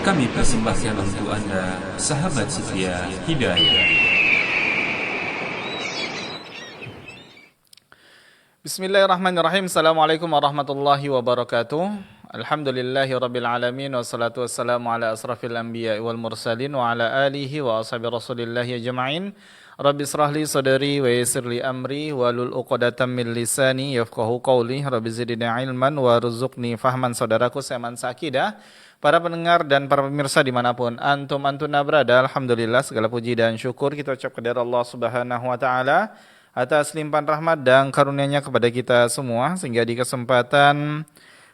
Kami persembahkan untuk Anda sahabat setia Hidayah. Bismillahirrahmanirrahim. Assalamualaikum warahmatullahi wabarakatuh. Alhamdulillahirabbil alamin wassalatu wassalamu ala asrafil anbiya'i wal mursalin wa ala alihi wa ashabi rasulillahi ajma'in. Rabbi israh li sadri wa yassir li amri walul 'uqdatam min lisani yafqahu qawli. Rabbi zidni ilman warzuqni fahman. Saudaraku seman sakidah, para pendengar dan para pemirsa dimanapun antuna berada, alhamdulillah segala puji dan syukur kita ucap kepada Allah Subhanahu wa taala atas limpahan rahmat dan karunia-Nya kepada kita semua, sehingga di kesempatan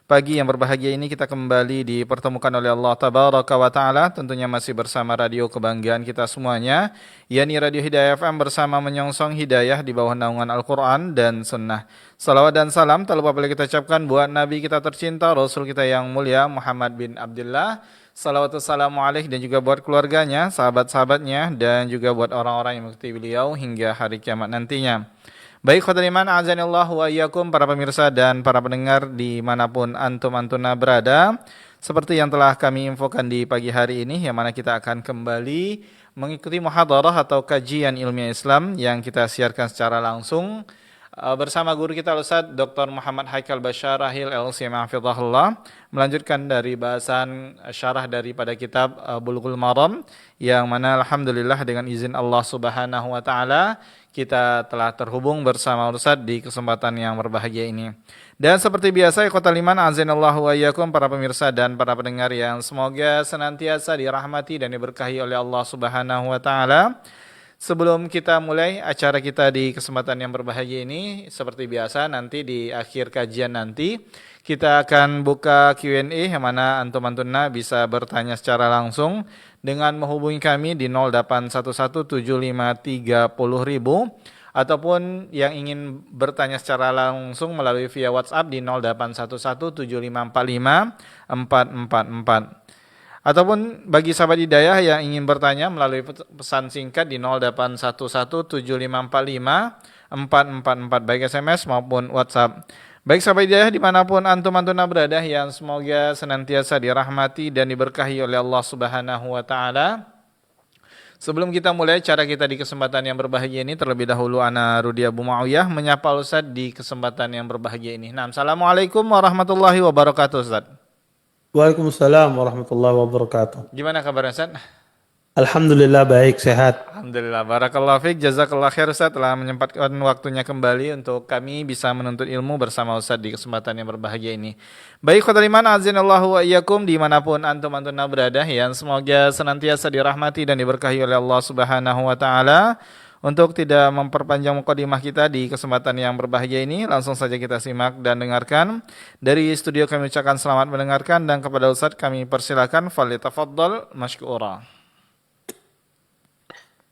pagi yang berbahagia ini kita kembali dipertemukan oleh Allah Tabaraka wa Ta'ala, tentunya masih bersama radio kebanggaan kita semuanya, yakni Radio Hidayah FM, bersama menyongsong hidayah di bawah naungan Al-Quran dan Sunnah. Salawat dan salam tak lupa boleh kita ucapkan buat Nabi kita tercinta, Rasul kita yang mulia Muhammad bin Abdullah. Salawat wassalamu alaih, dan juga buat keluarganya, sahabat-sahabatnya, dan juga buat orang-orang yang mengikuti beliau hingga hari kiamat nantinya. Baik khotbah iman, azanillah wa iyyakum, para pemirsa dan para pendengar dimanapun antuna berada. Seperti yang telah kami infokan di pagi hari ini, yang mana kita akan kembali mengikuti muhadarah atau kajian ilmiah Islam yang kita siarkan secara langsung bersama guru kita Ustaz Dr. Muhammad Haikal Basyarahil LC Mahfidhahullah, melanjutkan dari bahasan syarah daripada kitab Bulughul Maram, yang mana alhamdulillah dengan izin Allah Subhanahu wa taala kita telah terhubung bersama Ustaz di kesempatan yang berbahagia ini. Dan seperti biasa, ikhwatal iman, azanallahu wa iyyakum, para pemirsa dan para pendengar yang semoga senantiasa dirahmati dan diberkahi oleh Allah Subhanahu wa taala. Sebelum kita mulai acara kita di kesempatan yang berbahagia ini, seperti biasa nanti di akhir kajian nanti kita akan buka Q&A, yang mana antum-antuna bisa bertanya secara langsung dengan menghubungi kami di 08117530.000, ataupun yang ingin bertanya secara langsung melalui via WhatsApp di 081175454444. Ataupun bagi sahabat hidayah yang ingin bertanya melalui pesan singkat di 081175454444, baik SMS maupun WhatsApp. Baik sahabat hidayah dimanapun antum-antuna berada, yang semoga senantiasa dirahmati dan diberkahi oleh Allah Subhanahu wa taala. Sebelum kita mulai cara kita di kesempatan yang berbahagia ini, terlebih dahulu ana Rudi Abu Muawiyah menyapa Ustaz di kesempatan yang berbahagia ini. Nah, assalamualaikum warahmatullahi wabarakatuh Ustaz. Waalaikumsalam warahmatullahi wabarakatuh. Gimana kabarnya Ustaz? Alhamdulillah baik, sehat. Alhamdulillah, barakallahu fiik, jazakallah khair Ustaz telah menyempatkan waktunya kembali untuk kami bisa menuntut ilmu bersama Ustaz di kesempatan yang berbahagia ini. Baik khotul iman, azinallahu wa iyyakum, dimanapun antum-antuna berada, yang semoga senantiasa dirahmati dan diberkahi oleh Allah Subhanahu wa taala. Untuk tidak memperpanjang mukadimah kita di kesempatan yang berbahagia ini, langsung saja kita simak dan dengarkan. Dari studio kami ucapkan selamat mendengarkan, dan kepada Ustaz kami persilakan, falyatafaddal mashkura.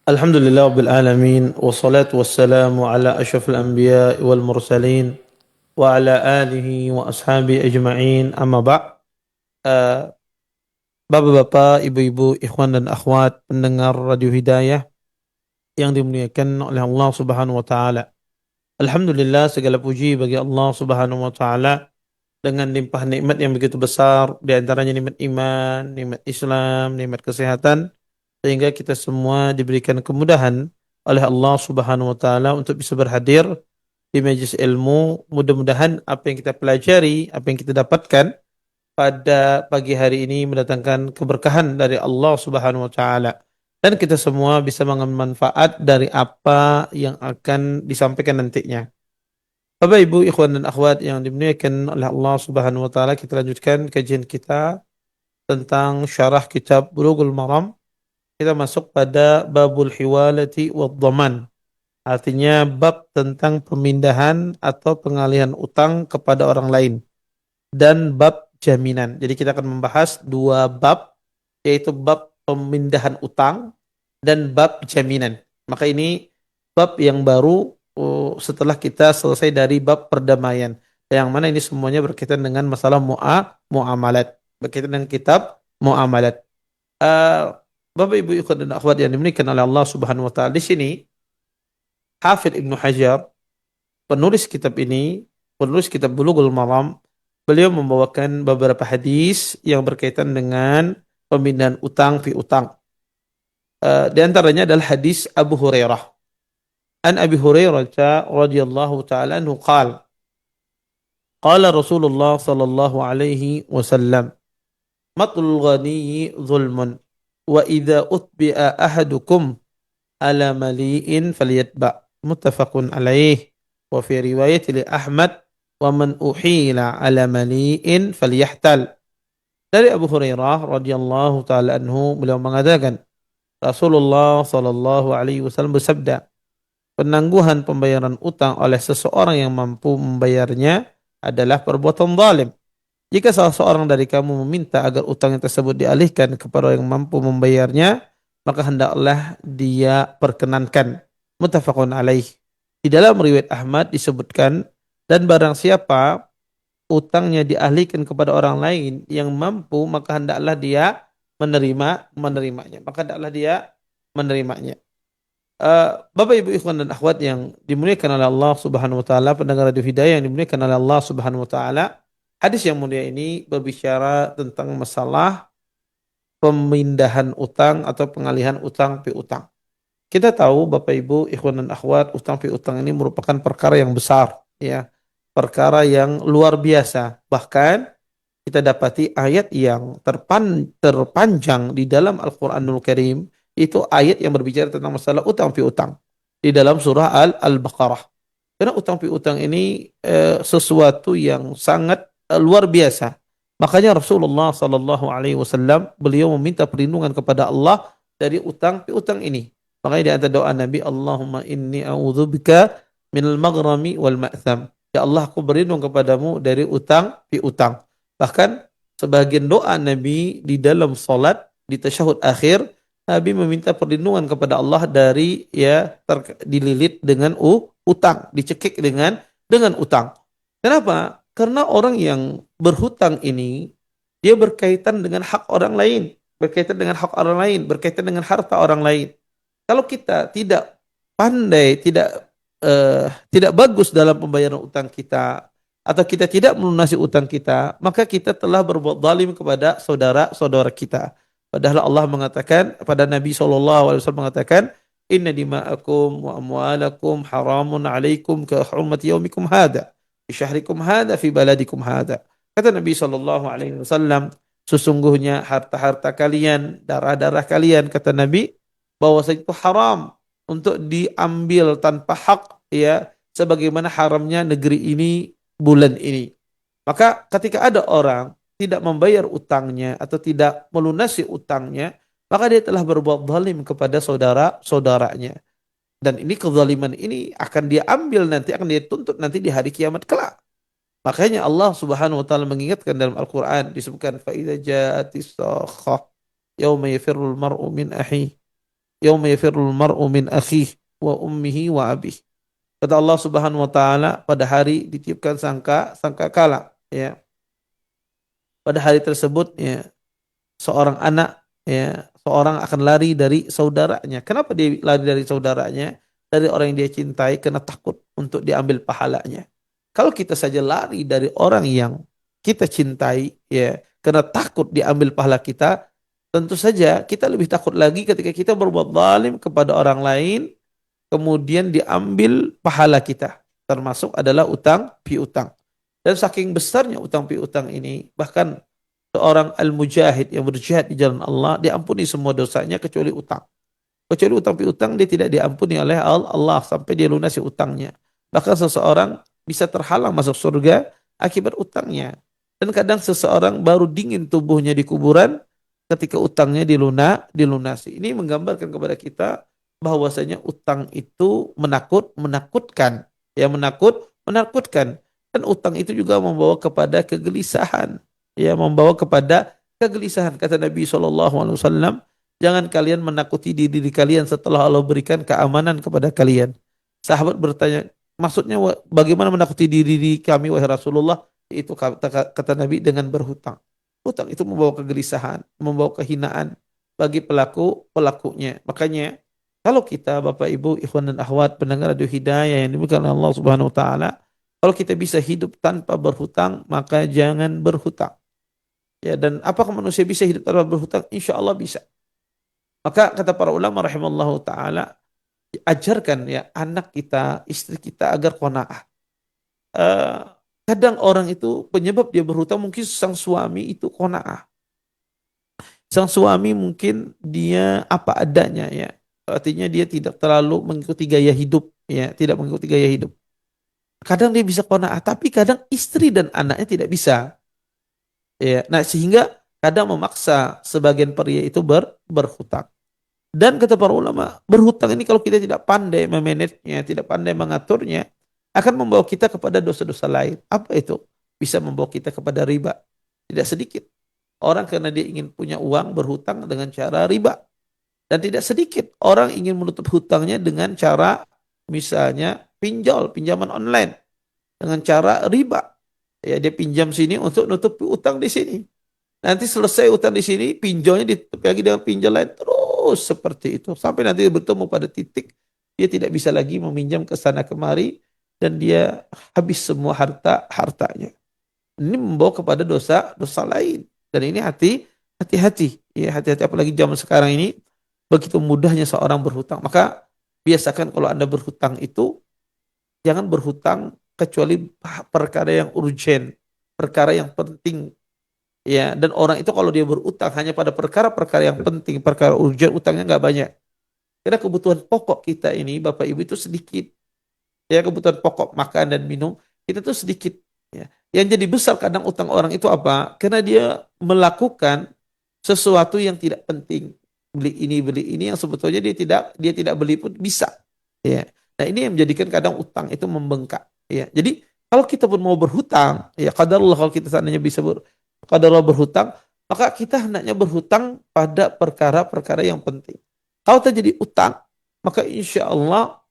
Alhamdulillah rabbil alamin, wassalatu wassalamu ala asyrafil anbiya wal mursalin wa ala alihi wa ashabi ajma'in, amma ba'. Bapak-bapak, ibu-ibu, ikhwan dan akhwat pendengar Radio Hidayah yang dimuliakan oleh Allah Subhanahu wa taala. Alhamdulillah, segala puji bagi Allah Subhanahu wa taala dengan limpah nikmat yang begitu besar, di antaranya nikmat iman, nikmat Islam, nikmat kesehatan, sehingga kita semua diberikan kemudahan oleh Allah Subhanahu wa taala untuk bisa berhadir di majelis ilmu. Mudah-mudahan apa yang kita pelajari, apa yang kita dapatkan pada pagi hari ini mendatangkan keberkahan dari Allah Subhanahu wa taala, dan kita semua bisa mengambil manfaat dari apa yang akan disampaikan nantinya. Bapak, Ibu, ikhwan dan akhwat yang dimuliakan oleh Allah Subhanahu wa taala, kita lanjutkan kajian kita tentang syarah kitab Bulughul Maram. Kita masuk pada babul hiwalati wad dhaman. Artinya bab tentang pemindahan atau pengalihan utang kepada orang lain, dan bab jaminan. Jadi kita akan membahas dua bab, yaitu bab pemindahan utang dan bab jaminan. Maka ini bab yang baru setelah kita selesai dari bab perdamaian, yang mana ini semuanya berkaitan dengan masalah muamalat, berkaitan dengan kitab muamalat. Bapak, Ibu, ikhwan dan akhwat yang dimuliakan oleh Allah Subhanahu wa taala, di sini Hafidz Ibnu Hajar, penulis kitab ini, penulis kitab Bulughul Maram, beliau membawakan beberapa hadis yang berkaitan dengan pemindahan utang piutang. Di antaranya adalah hadis Abu Hurairah. An Abi Hurairah radhiyallahu taala anhu qala Rasulullah sallallahu alaihi wasallam matlul ghani zulmun wa idza utbi'a ahadukum ala mali'in falyatba muttafaqun alaih wa fi riwayat li Ahmad wa man uhila ala mali'in falyahtal. Dari Abu Hurairah radhiyallahu taala anhu, beliau mengatakan Rasulullah sallallahu alaihi wasallam bersabda, penangguhan pembayaran utang oleh seseorang yang mampu membayarnya adalah perbuatan zalim. Jika salah seorang dari kamu meminta agar utang tersebut dialihkan kepada yang mampu membayarnya, maka hendaklah dia perkenankan. Muttafaqun alaih. Di dalam riwayat Ahmad disebutkan, dan barang siapa utangnya dialihkan kepada orang lain yang mampu, maka hendaklah dia menerimanya. Maka hendaklah dia menerimanya. Bapak Ibu ikhwan dan akhwat yang dimuliakan oleh Allah Subhanahu wa taala, pendengar Radio Hidayah yang dimuliakan oleh Allah Subhanahu wa taala, hadis yang mulia ini berbicara tentang masalah pemindahan utang atau pengalihan utang piutang. Kita tahu Bapak Ibu ikhwan dan akhwat, utang piutang ini merupakan perkara yang besar, ya. Perkara yang luar biasa. Bahkan kita dapati ayat yang terpanjang di dalam Al-Qur'anul Karim itu ayat yang berbicara tentang masalah utang piutang di dalam surah Al-Baqarah. Karena utang piutang ini sesuatu yang sangat luar biasa. Makanya Rasulullah sallallahu alaihi wasallam beliau meminta perlindungan kepada Allah dari utang piutang ini. Makanya di antara doa Nabi, Allahumma inni a'udzubika minal maghrami wal ma'tham. Ya Allah, aku berlindung kepadamu dari utang piutang. Bahkan sebagian doa Nabi di dalam salat di tasyahud akhir, Nabi meminta perlindungan kepada Allah dari dililit dengan utang, dicekik dengan utang. Kenapa? Karena orang yang berhutang ini dia berkaitan dengan hak orang lain, berkaitan dengan harta orang lain. Kalau kita tidak pandai, tidak bagus dalam pembayaran utang kita, atau kita tidak melunasi utang kita, maka kita telah berbuat zalim kepada saudara-saudara kita. Padahal Allah mengatakan pada Nabi SAW mengatakan, Inna dima'akum wa amwalakum haramun alaikum ka hurmati yaumikum hada fi syahrikum hada fi baladikum hada. Kata Nabi SAW, sesungguhnya harta-harta kalian, darah-darah kalian, kata Nabi, bahwasanya itu haram untuk diambil tanpa hak, ya, sebagaimana haramnya negeri ini, bulan ini. Maka ketika ada orang tidak membayar utangnya atau tidak melunasi utangnya, maka dia telah berbuat zalim kepada saudara-saudaranya. Dan ini kezaliman ini akan dia ambil nanti, akan dia tuntut nanti di hari kiamat kelak. Makanya Allah Subhanahu wa taala mengingatkan dalam Al-Qur'an, disebutkan fa idza ja'atis sakhah yauma yafirrul mar'u min akhihi yauma yafirrul mar'u min akhihi wa ummihi wa abihi. Kata Allah Subhanahu wa taala, pada hari ditiupkan sangkakala, ya. Pada hari tersebut, ya, seorang anak, ya, seorang akan lari dari saudaranya. Kenapa dia lari dari saudaranya? Dari orang yang dia cintai, karena takut untuk diambil pahalanya. Kalau kita saja lari dari orang yang kita cintai, ya, karena takut diambil pahala kita, tentu saja kita lebih takut lagi ketika kita berbuat zalim kepada orang lain, kemudian diambil pahala kita. Termasuk adalah utang piutang. Dan saking besarnya utang piutang ini, bahkan seorang al-mujahid yang berjihad di jalan Allah diampuni semua dosanya kecuali utang. Kecuali utang piutang dia tidak diampuni oleh Allah sampai dia lunasi utangnya. Bahkan seseorang bisa terhalang masuk surga akibat utangnya. Dan kadang seseorang baru dingin tubuhnya di kuburan ketika utangnya dilunasi. Ini menggambarkan kepada kita bahwasanya utang itu menakutkan, ya, menakutkan. Dan utang itu juga membawa kepada kegelisahan, ya, membawa kepada kegelisahan. Kata Nabi SAW, jangan kalian menakuti diri kalian setelah Allah berikan keamanan kepada kalian. Sahabat bertanya, maksudnya bagaimana menakuti diri kami wahai Rasulullah? Itu kata Nabi, dengan berhutang. Hutang itu membawa kegelisahan, membawa kehinaan bagi pelakunya. Makanya kalau kita Bapak Ibu ikhwan dan akhwat pendengar Radio Hidayah yang dimuliakan oleh Allah Subhanahu wa taala, kalau kita bisa hidup tanpa berhutang, maka jangan berhutang. Ya, dan apakah manusia bisa hidup tanpa berhutang? Insya Allah bisa. Maka kata para ulama rahimallahu taala, ajarkan ya anak kita, istri kita agar qanaah. Eh, Kadang orang itu penyebab dia berhutang mungkin sang suami itu qanaah. Sang suami mungkin dia apa adanya ya. Artinya dia tidak terlalu mengikuti gaya hidup ya, tidak mengikuti gaya hidup. Kadang dia bisa qanaah, tapi kadang istri dan anaknya tidak bisa. Ya, nah sehingga kadang memaksa sebagian pria itu berhutang. Dan kata para ulama, berhutang ini kalau kita tidak pandai memanagenya, tidak pandai mengaturnya, akan membawa kita kepada dosa-dosa lain. Apa itu? Bisa membawa kita kepada riba. Tidak sedikit. Orang karena dia ingin punya uang berhutang dengan cara riba. Dan tidak sedikit orang ingin menutup hutangnya dengan cara misalnya pinjaman online. Dengan cara riba. Ya, dia pinjam sini untuk nutup utang di sini. Nanti selesai utang di sini, pinjolnya ditutup lagi dengan pinjol lain. Terus seperti itu. Sampai nanti bertemu pada titik, dia tidak bisa lagi meminjam ke sana kemari, dan dia habis semua hartanya. Ini membawa kepada dosa lain. Dan ini hati-hati. Ya, hati-hati apalagi zaman sekarang ini, begitu mudahnya seorang berhutang. Maka biasakan kalau Anda berhutang itu, jangan berhutang kecuali perkara yang urgent, perkara yang penting. Ya, dan orang itu kalau dia berutang hanya pada perkara-perkara yang penting, perkara urgent, utangnya nggak banyak. Karena kebutuhan pokok kita ini, Bapak Ibu, itu sedikit. Ya, kebutuhan pokok makan dan minum itu tuh sedikit. Ya. Yang jadi besar kadang utang orang itu apa? Karena dia melakukan sesuatu yang tidak penting. Beli ini yang sebetulnya dia tidak beli pun bisa. Ya. Nah, ini yang menjadikan kadang utang itu membengkak. Ya. Jadi kalau kita pun mau berhutang, ya qadarullah kalau kita seandainya bisa qadarullah berhutang, maka kita hendaknya berhutang pada perkara-perkara yang penting. Kalau terjadi utang, maka insya Allah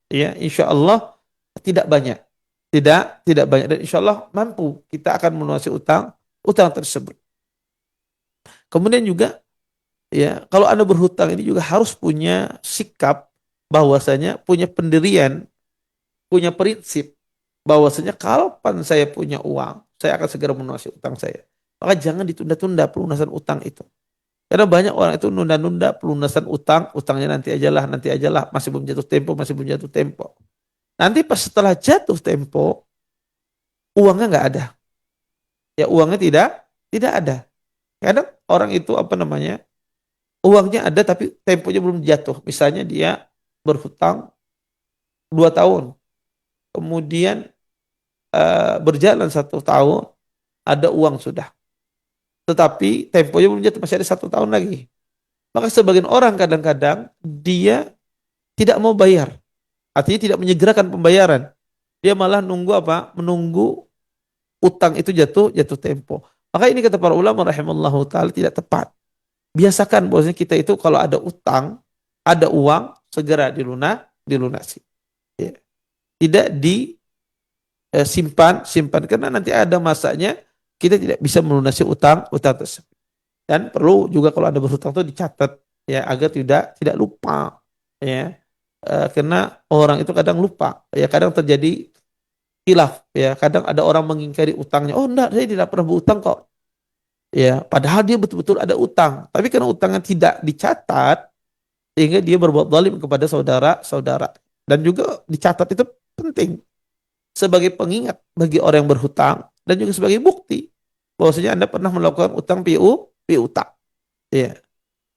tidak banyak, tidak banyak, dan insya Allah mampu kita akan melunasi utang tersebut. Kemudian juga ya kalau Anda berhutang ini juga harus punya sikap bahwasanya punya pendirian, punya prinsip bahwasanya kalaupun saya punya uang, saya akan segera melunasi utang saya. Maka jangan ditunda-tunda pelunasan utang itu. Karena banyak orang itu nunda-nunda pelunasan utang, utangnya nanti ajalah, masih belum jatuh tempo. Nanti pas setelah jatuh tempo, uangnya nggak ada. Ya uangnya tidak ada. Kadang orang itu uangnya ada tapi temponya belum jatuh. Misalnya dia berhutang 2 tahun, kemudian berjalan 1 tahun, ada uang sudah. Tetapi temponya belum jatuh, masih ada 1 tahun lagi. Maka sebagian orang kadang-kadang dia tidak mau bayar. Artinya tidak menyegerakan pembayaran. Dia malah nunggu apa? Menunggu utang itu jatuh tempo. Maka ini kata para ulama rahimallahu taala tidak tepat. Biasakan bahwasanya kita itu kalau ada utang, ada uang, segera dilunasi. Ya. Tidak simpan karena nanti ada masanya kita tidak bisa melunasi utang tersebut. Dan perlu juga kalau Anda berhutang itu dicatat ya agar tidak lupa ya. Karena orang itu kadang lupa ya, kadang terjadi khilaf ya, kadang ada orang mengingkari utangnya. Oh enggak, saya tidak pernah berutang kok. Ya, padahal dia betul-betul ada utang, tapi karena utangnya tidak dicatat sehingga dia berbuat zalim kepada saudara-saudara. Dan juga dicatat itu penting sebagai pengingat bagi orang yang berhutang dan juga sebagai bukti bahwasanya Anda pernah melakukan utang piutang. Ya.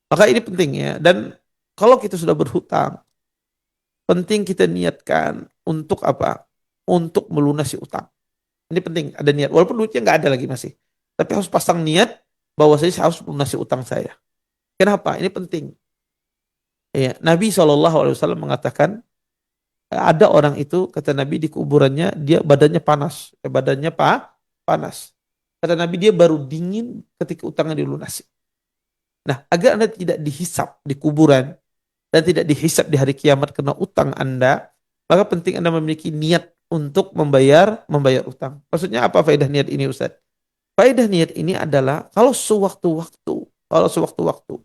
Maka ini penting ya. Dan kalau kita sudah berhutang, penting kita niatkan untuk apa? Untuk melunasi utang. Ini penting, ada niat. Walaupun duitnya nggak ada lagi masih. Tapi harus pasang niat bahwa saya harus melunasi utang saya. Kenapa? Ini penting. Ya, Nabi SAW mengatakan, ada orang itu, kata Nabi, di kuburannya, dia badannya panas. Panas. Kata Nabi, dia baru dingin ketika utangnya dilunasi. Nah, agar Anda tidak dihisap di kuburan, dan tidak dihisap di hari kiamat karena utang Anda, maka penting Anda memiliki niat untuk membayar utang. Maksudnya apa faedah niat ini, Ustaz? Faedah niat ini adalah kalau sewaktu-waktu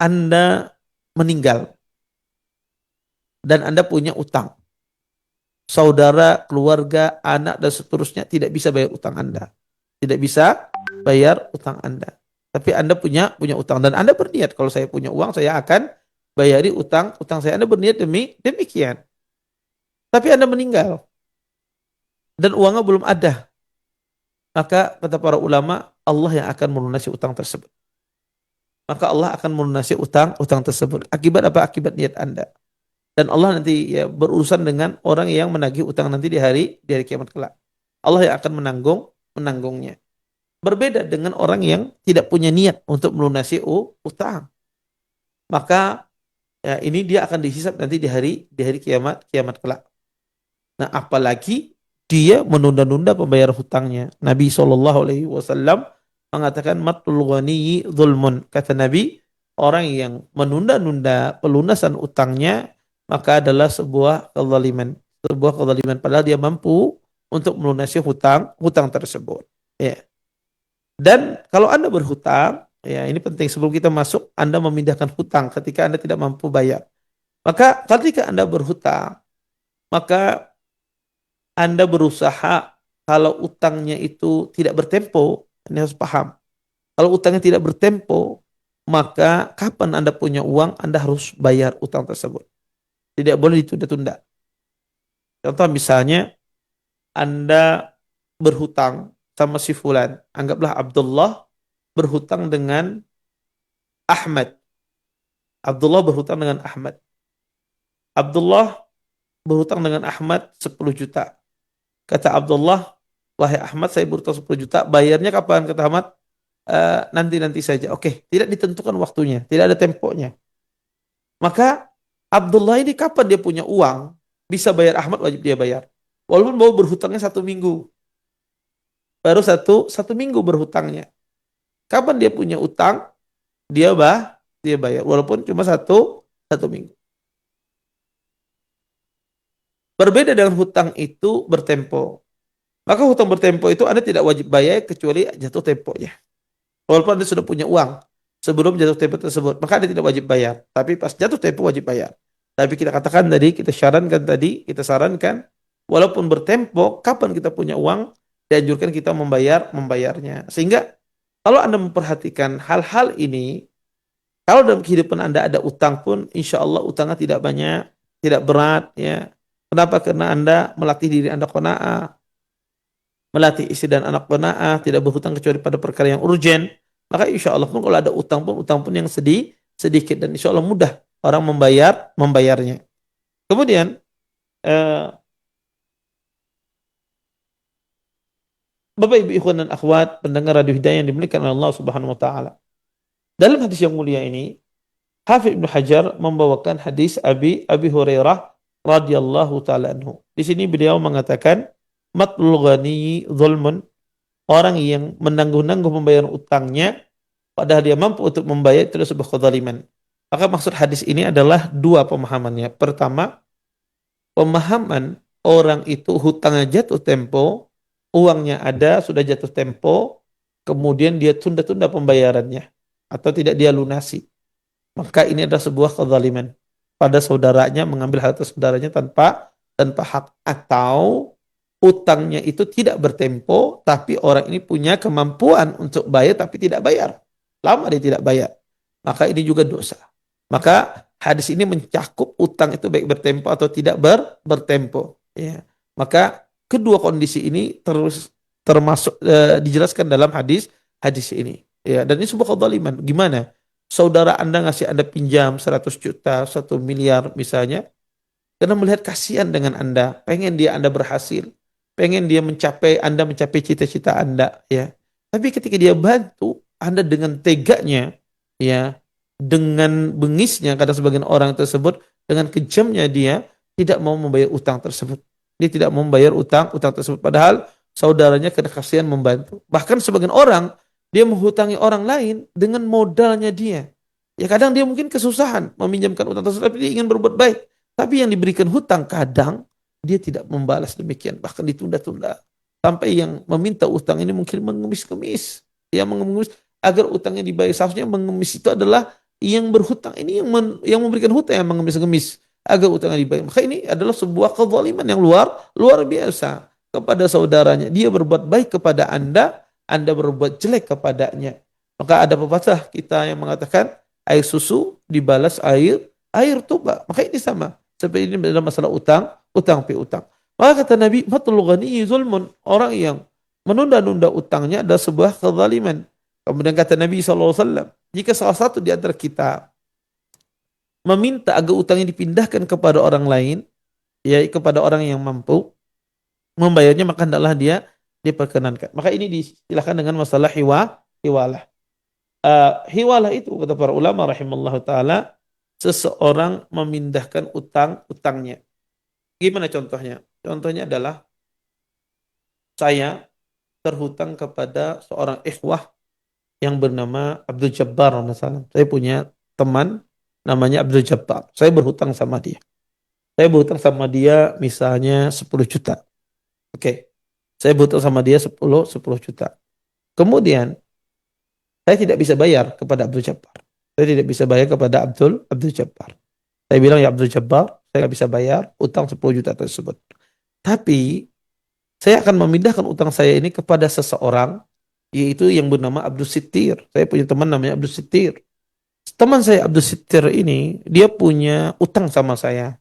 Anda meninggal dan Anda punya utang, saudara, keluarga, anak dan seterusnya tidak bisa bayar utang Anda. Tidak bisa bayar utang Anda. Tapi Anda punya utang dan Anda berniat kalau saya punya uang saya akan bayari utang saya. Anda berniat demikian. Tapi Anda meninggal dan uangnya belum ada. Maka kata para ulama, Allah yang akan melunasi utang tersebut. Maka Allah akan melunasi utang tersebut. Akibat apa? Akibat niat Anda. Dan Allah nanti ya berurusan dengan orang yang menagih utang nanti di hari kiamat kelak. Allah yang akan menanggungnya. Berbeda dengan orang yang tidak punya niat untuk melunasi utang. Maka ya, ini dia akan dihisab nanti di hari kiamat kelak. Nah, apalagi dia menunda-nunda pembayaran hutangnya. Nabi SAW mengatakan matul ghaniyyi zulmun. Kata Nabi, orang yang menunda-nunda pelunasan utangnya maka adalah sebuah kezaliman. Padahal dia mampu untuk melunasi hutang tersebut. Ya. Dan kalau Anda berhutang, ya ini penting sebelum kita masuk, Anda memindahkan hutang ketika Anda tidak mampu bayar. Maka ketika Anda berhutang, maka Anda berusaha kalau utangnya itu tidak bertempo, ini harus paham. Kalau utangnya tidak bertempo, maka kapan Anda punya uang, Anda harus bayar utang tersebut. Tidak boleh ditunda-tunda. Contoh misalnya, Anda berhutang sama si fulan. Anggaplah Abdullah berhutang dengan Ahmad. Abdullah berhutang dengan Ahmad. Abdullah berhutang dengan Ahmad 10 juta. Kata Abdullah, wahai Ahmad, saya berhutang 10 juta. Bayarnya kapan? Kata Ahmad, nanti saja. Oke, tidak ditentukan waktunya. Tidak ada temponya. Maka Abdullah ini kapan dia punya uang, bisa bayar Ahmad, wajib dia bayar. Walaupun mau berhutangnya 1 minggu. Baru satu minggu berhutangnya. Kapan dia punya utang, dia bayar. Walaupun cuma satu minggu. Berbeda dengan hutang itu bertempo. Maka hutang bertempo itu Anda tidak wajib bayar kecuali jatuh temponya. Walaupun Anda sudah punya uang sebelum jatuh tempo tersebut, maka Anda tidak wajib bayar. Tapi pas jatuh tempo wajib bayar. Tapi kita katakan tadi, kita sarankan, walaupun bertempo, kapan kita punya uang, dianjurkan kita membayarnya. Sehingga kalau Anda memperhatikan hal-hal ini, kalau dalam kehidupan Anda ada utang pun, insya Allah utangnya tidak banyak, tidak berat, ya. Kenapa? Karena Anda melatih diri Anda qanaah, melatih istri dan anak qanaah, tidak berhutang kecuali pada perkara yang urgen. Maka insya Allah pun kalau ada utang pun yang sedikit dan insya Allah mudah orang membayarnya. Kemudian Bapak Ibu ikhwan dan akhwat pendengar Radio Hidayah yang dimuliakan oleh Allah Subhanahu wa taala. Dalam hadis yang mulia ini, Hafidz Ibnu Hajar membawakan hadis Abi Hurairah radhiyallahu taala anhu. Di sini beliau mengatakan matlul ghaniyyi zulmun, orang yang menangguh-nangguh pembayaran utangnya padahal dia mampu untuk membayar itu adalah sebuah kezaliman. Maka maksud hadis ini adalah dua pemahamannya. Pertama, pemahaman orang itu hutangnya jatuh tempo, uangnya ada sudah jatuh tempo, kemudian dia tunda-tunda pembayarannya atau tidak dia lunasi. Maka ini adalah sebuah kezaliman pada saudaranya, mengambil harta saudaranya tanpa hak, atau utangnya itu tidak bertempo tapi orang ini punya kemampuan untuk bayar tapi tidak bayar. Lama dia tidak bayar. Maka ini juga dosa. Maka hadis ini mencakup utang itu baik bertempo atau tidak bertempo, ya. Maka kedua kondisi ini termasuk dijelaskan dalam hadis ini. Ya, dan ini sebuah kezaliman. Gimana? Saudara Anda ngasih Anda pinjam 100 juta, 1 miliar misalnya, karena melihat kasihan dengan Anda, pengen Anda berhasil, pengen Anda mencapai cita-cita Anda, ya. Tapi ketika dia bantu, Anda dengan teganya, ya, dengan bengisnya, kata sebagian orang tersebut, dengan kejamnya dia tidak mau membayar utang tersebut. Dia tidak mau membayar utang tersebut, padahal saudaranya karena kasihan membantu. Bahkan sebagian orang dia menghutangi orang lain dengan modalnya dia. Ya kadang dia mungkin kesusahan meminjamkan utang tersebut, tapi dia ingin berbuat baik. Tapi yang diberikan hutang kadang dia tidak membalas demikian, bahkan ditunda-tunda. Sampai yang meminta utang ini mungkin mengemis-kemis. Ya mengemis agar utangnya dibayar. Seharusnya mengemis itu adalah yang berhutang. Ini yang memberikan hutang yang mengemis-kemis agar utangnya dibayar. Maka ini adalah sebuah kezaliman yang luar biasa kepada saudaranya. Dia berbuat baik kepada Anda, Anda berbuat jelek kepadanya. Maka ada pepatah kita yang mengatakan air susu dibalas air tuba. Maka ini sama. Seperti ini dalam masalah utang piutang. Maka kata Nabi, matul ghani zulmun. Orang yang menunda-nunda utangnya adalah sebuah kezaliman. Kemudian kata Nabi SAW, jika salah satu di antara kita meminta agar utangnya dipindahkan kepada orang lain, ya kepada orang yang mampu membayarnya, maka hendaklah dia diperkenankan. Maka ini diistilahkan dengan masalah hiwalah. Hiwalah itu kata para ulama rahimallahu taala, seseorang memindahkan utangnya. Gimana contohnya? Contohnya adalah saya terhutang kepada seorang ikhwah yang bernama Abdul Jabbar misalnya. Saya punya teman namanya Abdul Jabbar. Saya berhutang sama dia. Saya berhutang sama dia misalnya 10 juta. Oke. Saya berhutang sama dia 10 juta. Kemudian saya tidak bisa bayar kepada Abdul Jabbar. Saya tidak bisa bayar kepada Abdul Jabbar. Saya bilang, ya Abdul Jabbar, saya tidak bisa bayar utang 10 juta tersebut. Tapi saya akan memindahkan utang saya ini kepada seseorang, yaitu yang bernama Abdul Sittir. Saya punya teman namanya Abdul Sittir. Teman saya Abdul Sittir ini, dia punya utang sama saya.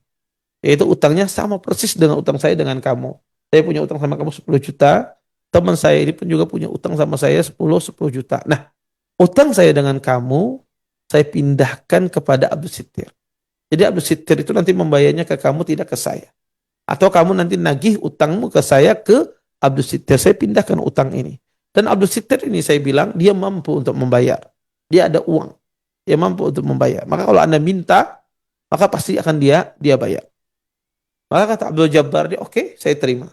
Yaitu utangnya sama persis dengan utang saya dengan kamu. Saya punya utang sama kamu 10 juta. Teman saya ini pun juga punya utang sama saya 10 juta. Nah, utang saya dengan kamu, saya pindahkan kepada Abdul Sittir. Jadi Abdul Sittir itu nanti membayarnya ke kamu, tidak ke saya. Atau kamu nanti nagih utangmu ke saya, ke Abdul Sittir. Saya pindahkan utang ini. Dan Abdul Sittir ini saya bilang, dia mampu untuk membayar. Dia ada uang. Dia mampu untuk membayar. Maka kalau Anda minta, maka pasti akan dia bayar. Maka kata Abdul Jabbar, oke, saya terima.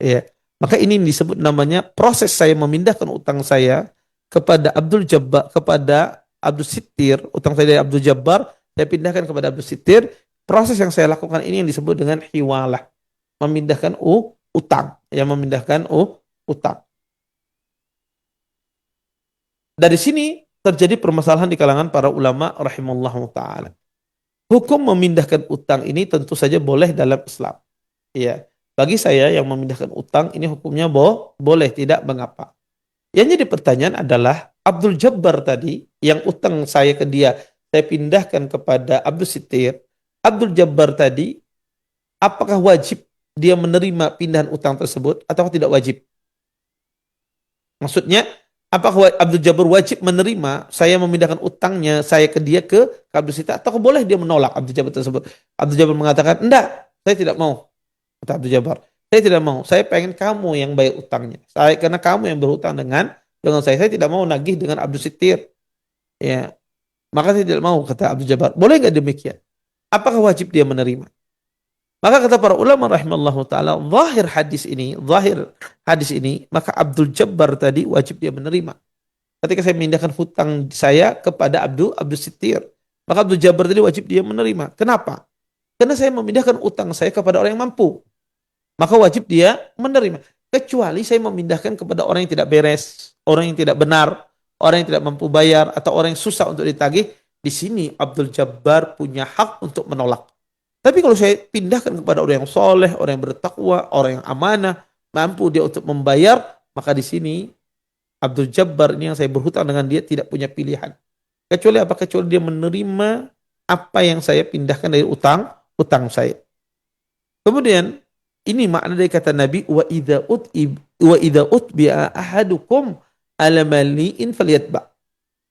Ya. Maka ini disebut namanya proses saya memindahkan utang saya kepada Abdul Jabbar, kepada Abdul Sittir. Utang saya dari Abdul Jabbar, saya pindahkan kepada Abdul Sittir. Proses yang saya lakukan ini yang disebut dengan hiwalah. Memindahkan utang. Ya, memindahkan utang. Dari sini terjadi permasalahan di kalangan para ulama rahimallahu ta'ala. Hukum memindahkan utang ini tentu saja boleh dalam Islam. Ya, bagi saya yang memindahkan utang ini hukumnya boleh, tidak mengapa. Yang jadi pertanyaan adalah Abdul Jabbar tadi yang utang saya ke dia, saya pindahkan kepada Abdul Sittir. Abdul Jabbar tadi, apakah wajib dia menerima pindahan utang tersebut atau tidak wajib? Maksudnya, apakah Abdul Jabbar wajib menerima saya memindahkan utangnya saya ke dia ke Abdul Sittir, atau boleh dia menolak Abdul Jabbar tersebut? Abdul Jabbar mengatakan, enggak, saya tidak mau. Kata Abdul Jabbar, saya tidak mau. Saya pengen kamu yang bayar utangnya. Karena kamu yang berhutang dengan saya. Saya tidak mau nagih dengan Abdul Sittir. Ya, maka saya tidak mau, kata Abdul Jabbar. Boleh nggak demikian? Apakah wajib dia menerima? Maka kata para ulama rahimallahu ta'ala, zahir hadis ini, maka Abdul Jabbar tadi wajib dia menerima. Ketika saya memindahkan hutang saya kepada Abdul Sittir, maka Abdul Jabbar tadi wajib dia menerima. Kenapa? Karena saya memindahkan utang saya kepada orang yang mampu. Maka wajib dia menerima. Kecuali saya memindahkan kepada orang yang tidak beres, orang yang tidak benar, orang yang tidak mampu bayar, atau orang yang susah untuk ditagih. Di sini Abdul Jabbar punya hak untuk menolak. Tapi kalau saya pindahkan kepada orang yang soleh, orang yang bertakwa, orang yang amanah, mampu dia untuk membayar, maka di sini Abdul Jabbar ini yang saya berhutang dengan dia tidak punya pilihan. Kecuali apa? Kecuali dia menerima apa yang saya pindahkan dari utang saya. Kemudian ini makna dari kata Nabi, wa idza utbi'a ahadukum ala mali'in falyatba.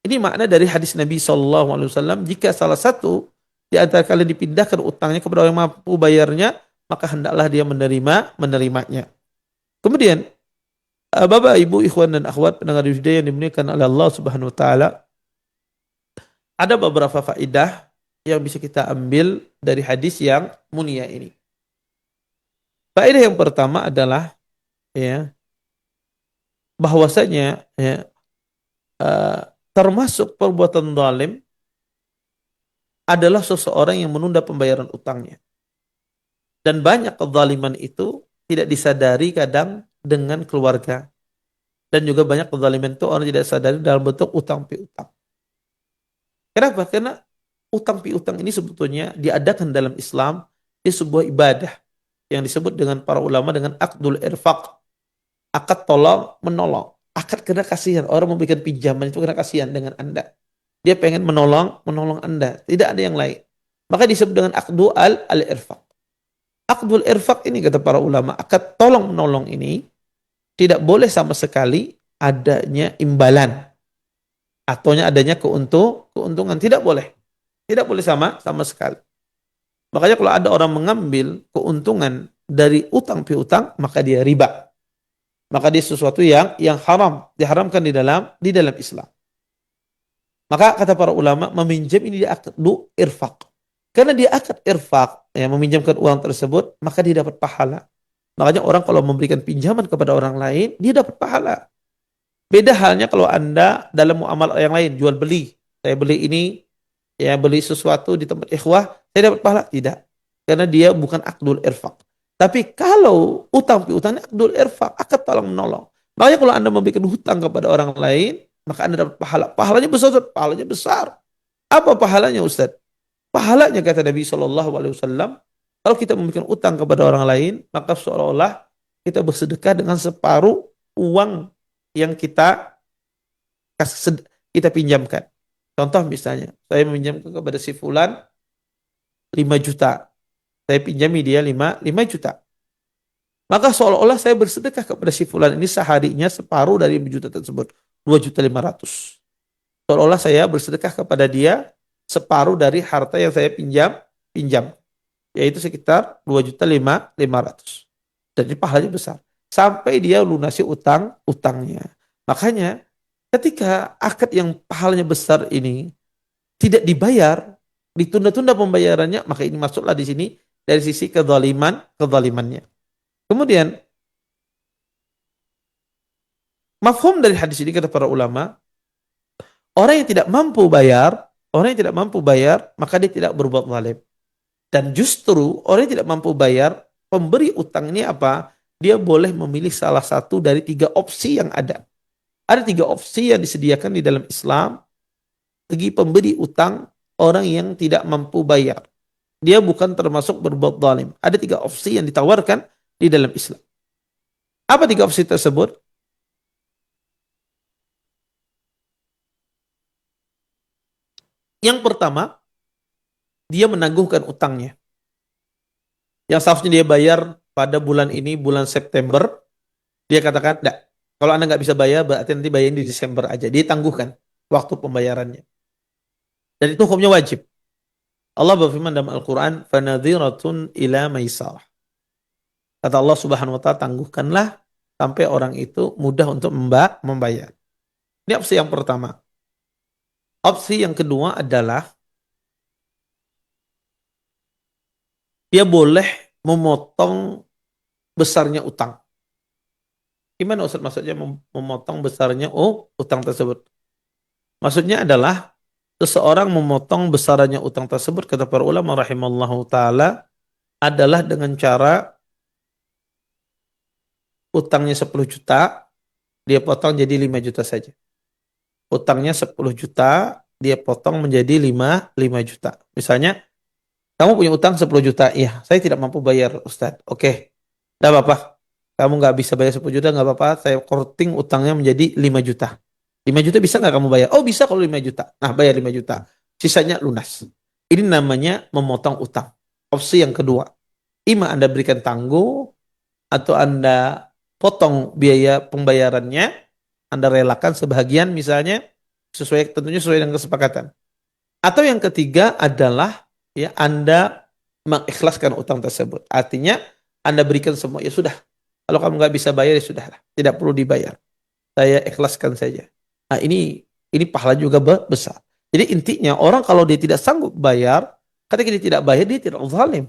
Ini makna dari hadis Nabi SAW, jika salah satu di antara kalian dipindahkan utangnya kepada orang yang mampu bayarnya, maka hendaklah dia menerimanya. Kemudian, Bapak, Ibu, ikhwan dan akhwat pendengar hidayah yang dimuliakan oleh Allah Subhanahu wa taala, ada beberapa faedah yang bisa kita ambil dari hadis yang mulia ini. Faedah yang pertama adalah bahwasanya termasuk perbuatan zalim adalah seseorang yang menunda pembayaran utangnya. Dan banyak kezaliman itu tidak disadari kadang dengan keluarga. Dan juga banyak kezaliman itu orang tidak sadari dalam bentuk utang piutang. Kenapa? Karena utang piutang ini sebetulnya diadakan dalam Islam di sebuah ibadah yang disebut dengan para ulama dengan akdul irfaq, akad tolong menolong. akad karena kasihan. Orang memberikan pinjaman itu karena kasihan dengan Anda. Dia pengen menolong Anda. Tidak ada yang lain. Maka disebut dengan akdu al-irfaq. Akdul irfaq ini kata para ulama, akad tolong menolong ini tidak boleh sama sekali adanya imbalan atau adanya keuntungan, tidak boleh. Tidak boleh sama sekali. Makanya kalau ada orang mengambil keuntungan dari utang piutang, maka dia riba. Maka dia sesuatu yang haram, diharamkan di dalam Islam. Maka kata para ulama, meminjam ini dia akdu irfaq. Karena dia akad irfaq, yang meminjamkan uang tersebut, maka dia dapat pahala. Makanya orang kalau memberikan pinjaman kepada orang lain, dia dapat pahala. Beda halnya kalau Anda dalam muamalah yang lain, jual beli. Saya beli ini, ya beli sesuatu di tempat ikhwah, saya dapat pahala. Tidak. Karena dia bukan akdul irfaq. Tapi kalau utang piutangnya akdul irfaq, akad tolong menolong. Makanya kalau Anda memberikan hutang kepada orang lain, maka Anda dapat pahala. Pahalanya besar, Ustaz. Pahalanya besar. Apa pahalanya, Ustaz? Pahalanya kata Nabi SAW, kalau kita memberikan utang kepada orang lain, maka seolah-olah kita bersedekah dengan separuh uang yang kita pinjamkan. Contoh misalnya, saya meminjamkan kepada si fulan 5 juta. Saya pinjami dia 5 juta. Maka seolah-olah saya bersedekah kepada si fulan ini seharinya separuh dari 5 juta tersebut. 2.500.000. Seolah-olah saya bersedekah kepada dia separuh dari harta yang saya pinjam. Yaitu sekitar 2.500.000. Dan ini pahalanya besar. Sampai dia lunasi utangnya. Makanya ketika akad yang pahalanya besar ini tidak dibayar, ditunda-tunda pembayarannya, maka ini masuklah di sini dari sisi kezalimannya. Kemudian mafhum dari hadis ini kata para ulama, orang yang tidak mampu bayar, maka dia tidak berbuat zalim. Dan justru orang yang tidak mampu bayar, pemberi utang ini apa? Dia boleh memilih salah satu dari 3 opsi yang ada. Ada 3 opsi yang disediakan di dalam Islam bagi pemberi utang orang yang tidak mampu bayar. Dia bukan termasuk berbuat zalim. Ada 3 opsi yang ditawarkan di dalam Islam. Apa 3 opsi tersebut? Yang pertama, dia menangguhkan utangnya. Yang seharusnya dia bayar pada bulan ini, bulan September, dia katakan, enggak, kalau Anda nggak bisa bayar, berarti nanti bayarin di Desember aja. Dia tangguhkan waktu pembayarannya. Dan itu hukumnya wajib. Allah berfirman dalam Al-Quran, فَنَذِيرَةٌ إِلَى مَيْسَرَةٍ. Kata Allah Subhanahu wa ta'ala, tangguhkanlah sampai orang itu mudah untuk membayar. Ini opsi yang pertama. Opsi yang kedua adalah dia boleh memotong besarnya utang. Gimana Ustaz maksudnya memotong besarnya utang tersebut? Maksudnya adalah seseorang memotong besarnya utang tersebut, kata para ulama rahimallahu ta'ala, adalah dengan cara utangnya 10 juta, dia potong jadi 5 juta saja. Utangnya 10 juta, dia potong menjadi 5 juta. Misalnya, kamu punya utang 10 juta. Iya, saya tidak mampu bayar, Ustaz. Oke, tidak apa-apa. Kamu nggak bisa bayar 10 juta, nggak apa-apa. Saya korting utangnya menjadi 5 juta. 5 juta bisa nggak kamu bayar? Oh, bisa kalau 5 juta. Nah, bayar 5 juta. Sisanya lunas. Ini namanya memotong utang. Opsi yang kedua. Ima Anda berikan tangguh, atau Anda potong biaya pembayarannya, Anda relakan sebahagian misalnya, tentunya sesuai dengan kesepakatan. Atau yang ketiga adalah ya Anda mengikhlaskan utang tersebut. Artinya Anda berikan semua, ya sudah. Kalau kamu nggak bisa bayar, ya sudah. Tidak perlu dibayar. Saya ikhlaskan saja. Nah ini pahala juga besar. Jadi intinya orang kalau dia tidak sanggup bayar, ketika dia tidak bayar, dia tidak zalim.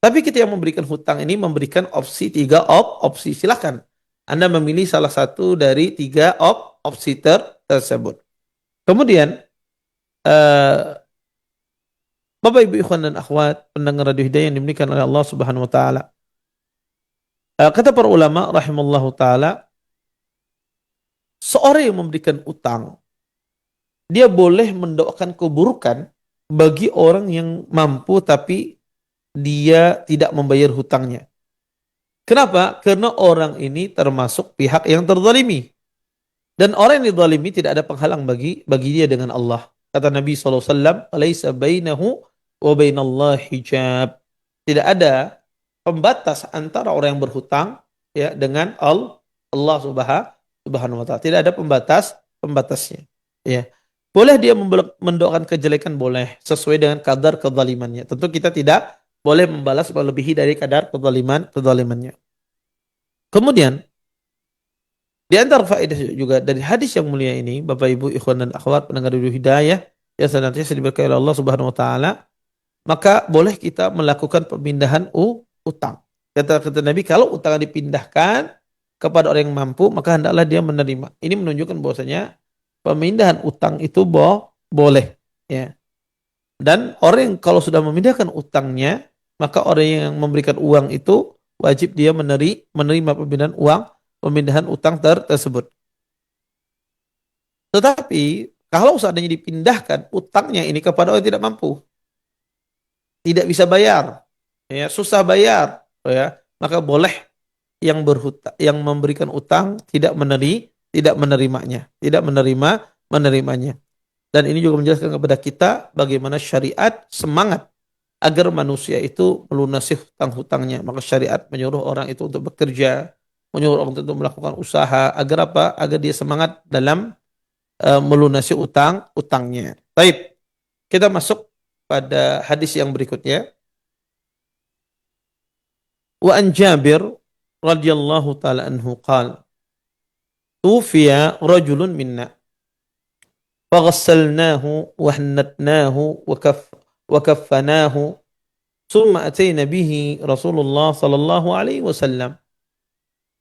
Tapi kita yang memberikan hutang ini memberikan opsi 3 opsi. Silakan Anda memilih salah satu dari 3 opsi tersebut. Kemudian Bapak Ibu ikhwan dan akhwat pendengar radio Hidayah yang dimuliakan oleh Allah Subhanahu wa taala. Kata para ulama rahimallahu taala, seorang yang memberikan utang, dia boleh mendoakan keburukan bagi orang yang mampu tapi dia tidak membayar hutangnya. Kenapa? Karena orang ini termasuk pihak yang terzalimi. Dan orang yang dizalimi tidak ada penghalang bagi dia dengan Allah. Kata Nabi SAW, "Laisa bainahu wa bainallahi hijab." Tidak ada pembatas antara orang yang berhutang ya dengan Allah Subhanahu wa taala. Tidak ada pembatasnya. Ya. Boleh dia mendoakan kejelekan, boleh sesuai dengan kadar kezalimannya. Tentu kita tidak boleh membalas melebihi dari kadar kezalimannya. Kemudian di antara faedah juga dari hadis yang mulia ini, Bapak Ibu ikhwan dan akhwat pendengar Radio Hidayah yang senantiasa diberkahi oleh Allah Subhanahu wa taala, maka boleh kita melakukan pemindahan utang. Kata Nabi, kalau utang dipindahkan kepada orang yang mampu, maka hendaklah dia menerima. Ini menunjukkan bahwasanya pemindahan utang itu boleh, ya. Dan orang yang kalau sudah memindahkan utangnya, maka orang yang memberikan uang itu wajib dia menerima pemindahan utang tersebut. Tetapi kalau seandainya dipindahkan utangnya ini kepada orang yang tidak mampu, tidak bisa bayar, ya, susah bayar, ya, maka boleh yang memberikan utang tidak menerimanya. Dan ini juga menjelaskan kepada kita bagaimana syariat semangat agar manusia itu melunasi hutang-hutangnya. Maka syariat menyuruh orang itu untuk bekerja, menyuruh orang itu untuk melakukan usaha, agar apa? Agar dia semangat dalam melunasi utangnya. Baik, kita masuk pada hadis yang berikutnya. Wa an Jabir radhiyallahu taala anhu qala tufiya rajulun minna faghassalnahu wa hannatnahu wa kaffannahu thumma atayna bihi Rasulullah sallallahu alaihi wasallam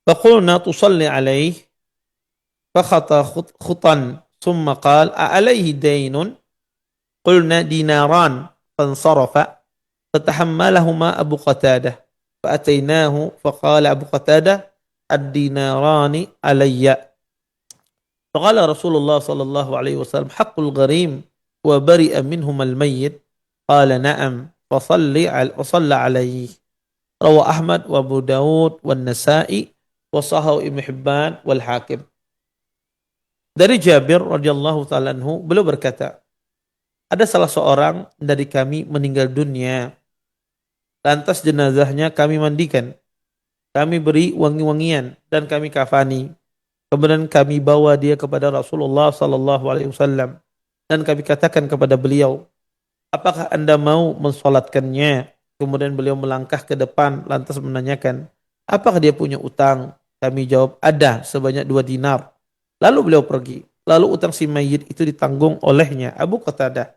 faqulna tusalli alaihi fakhata khutan thumma qala a'alaihi daynun qulna dinaran fansarafa fatahammalahuma Abu Qatadah فأتيناه فقال أبو قتادة الديناران علي فقال رسول الله صلى الله عليه وسلم حق الغريم وبرئ منهما الميت قال نعم وصلى عليه رواه أحمد وأبو داود والنسائي وصححه ابن حبان والحاكم. Dari Jabir radhiyallahu taala anhu, beliau berkata, ada salah seorang dari kami meninggal dunia. Lantas jenazahnya kami mandikan, kami beri wangi-wangian dan kami kafani. Kemudian kami bawa dia kepada Rasulullah sallallahu alaihi wasallam dan kami katakan kepada beliau, apakah Anda mau mensolatkannya? Kemudian beliau melangkah ke depan lantas menanyakan, apakah dia punya utang? Kami jawab, ada sebanyak 2 dinar. Lalu beliau pergi. Lalu utang si mayit itu ditanggung olehnya Abu Qatadah.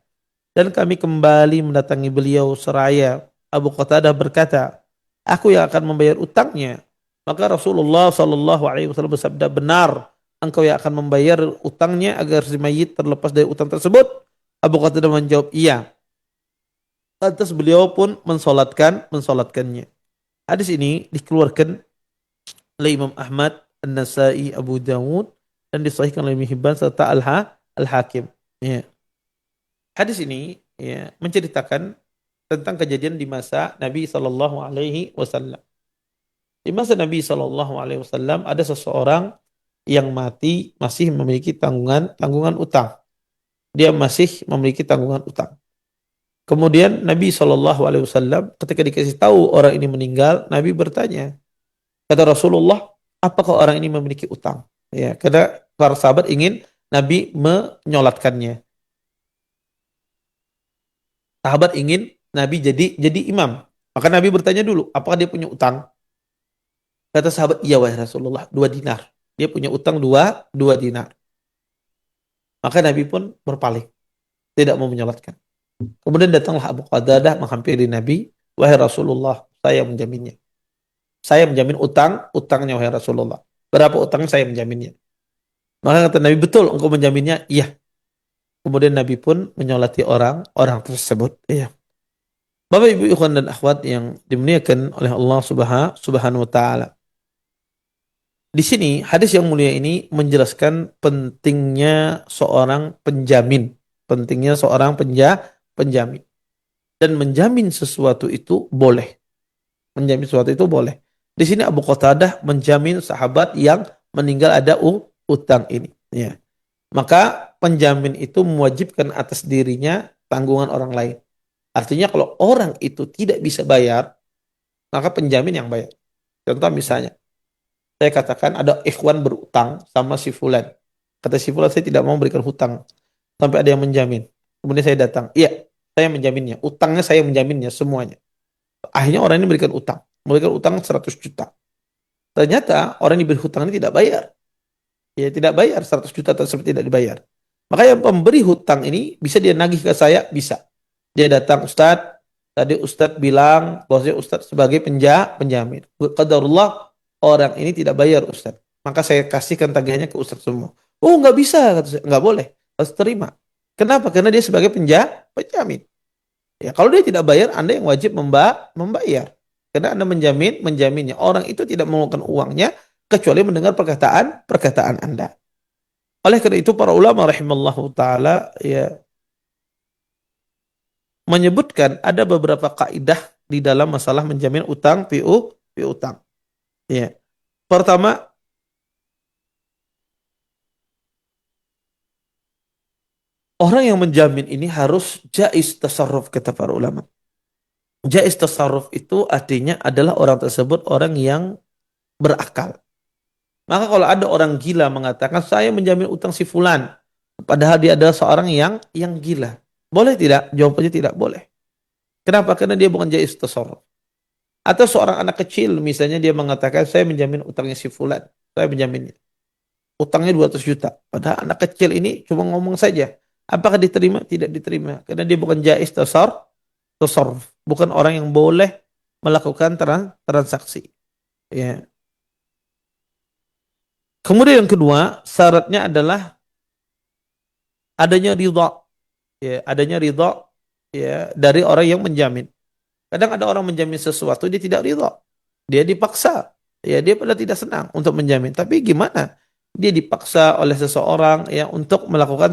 Dan kami kembali mendatangi beliau seraya Abu Qatadah berkata, aku yang akan membayar utangnya. Maka Rasulullah sallallahu alaihi wasallam bersabda, benar, engkau yang akan membayar utangnya agar si mayit terlepas dari utang tersebut. Abu Qatadah menjawab, iya. Lantas beliau pun mensolatkannya. Hadis ini dikeluarkan oleh Imam Ahmad, An-Nasai, Abu Dawud dan disahihkan oleh Ibnu Hibban serta Al-Hakim. Ya. Hadis ini ya menceritakan tentang kejadian di masa Nabi Sallallahu Alaihi Wasallam. Di masa Nabi Sallallahu Alaihi Wasallam ada seseorang yang mati masih memiliki tanggungan utang. Dia masih memiliki tanggungan utang. Kemudian Nabi Sallallahu Alaihi Wasallam ketika dikasih tahu orang ini meninggal, Nabi bertanya, kata Rasulullah, apakah orang ini memiliki utang? Ya, karena para sahabat ingin Nabi menyolatkannya. Sahabat ingin Nabi jadi imam. Maka Nabi bertanya dulu, apakah dia punya utang? Kata sahabat, iya wahai Rasulullah, 2 dinar. Dia punya utang 2 dinar. Maka Nabi pun berpaling, tidak mau menyolatkan. Kemudian datanglah Abu Qatadah menghampiri Nabi, wahai Rasulullah, saya menjaminnya. Saya menjamin utangnya wahai Rasulullah. Berapa utangnya saya menjaminnya. Maka kata Nabi, betul engkau menjaminnya? Iya. Kemudian Nabi pun menyolati orang tersebut. Iya. Bapak Ibu ikhwan dan akhwat yang dimuliakan oleh Allah Subhanahu wa taala. Di sini hadis yang mulia ini menjelaskan pentingnya seorang penjamin, penjamin. Dan menjamin sesuatu itu boleh. Di sini Abu Qatadah menjamin sahabat yang meninggal ada utang ini. Ya. Maka penjamin itu mewajibkan atas dirinya tanggungan orang lain. Artinya kalau orang itu tidak bisa bayar, maka penjamin yang bayar. Contoh misalnya, saya katakan ada ikhwan berutang sama si fulan. Kata si fulan, saya tidak mau berikan hutang sampai ada yang menjamin. Kemudian saya datang, iya, saya menjaminnya. Utangnya saya menjaminnya semuanya. Akhirnya orang ini memberikan utang 100 juta. Ternyata orang yang diberi hutang ini tidak bayar. Ya, tidak bayar 100 juta tersebut tidak dibayar. Maka yang pemberi hutang ini bisa dia nagih ke saya, bisa. Dia datang, Ustadz, tadi Ustadz bilang bahwasanya Ustadz sebagai penjamin. Qadarullah orang ini tidak bayar Ustadz. Maka saya kasihkan tagihannya ke Ustadz semua. Oh, nggak bisa, kata saya. Nggak boleh, harus terima. Kenapa? Karena dia sebagai penjamin. Ya, kalau dia tidak bayar, Anda yang wajib membayar. Karena Anda menjaminnya. Orang itu tidak mengeluarkan uangnya kecuali mendengar perkataan Anda. Oleh karena itu para ulama rahimallahu taala ya menyebutkan ada beberapa kaidah di dalam masalah menjamin utang piutang. Ya. Pertama, orang yang menjamin ini harus jaiz tasarruf kata para ulama. Jaiz tasarruf itu artinya adalah orang tersebut orang yang berakal. Maka kalau ada orang gila mengatakan saya menjamin utang si fulan, padahal dia adalah seorang yang gila. Boleh tidak? Jawabannya tidak boleh. Kenapa? Karena dia bukan jaiz tasarruf. Atau seorang anak kecil misalnya dia mengatakan saya menjamin utangnya si fulan, saya menjaminnya. Utangnya 200 juta. Padahal anak kecil ini cuma ngomong saja. Apakah diterima? Tidak diterima. Karena dia bukan jaiz tasarruf. Bukan orang yang boleh melakukan transaksi. Ya. Kemudian yang kedua, syaratnya adalah adanya ridha. Ya, adanya ridha ya dari orang yang menjamin. Kadang ada orang menjamin sesuatu dia tidak ridha. Dia dipaksa. Ya, dia pada tidak senang untuk menjamin. Tapi gimana? Dia dipaksa oleh seseorang ya untuk melakukan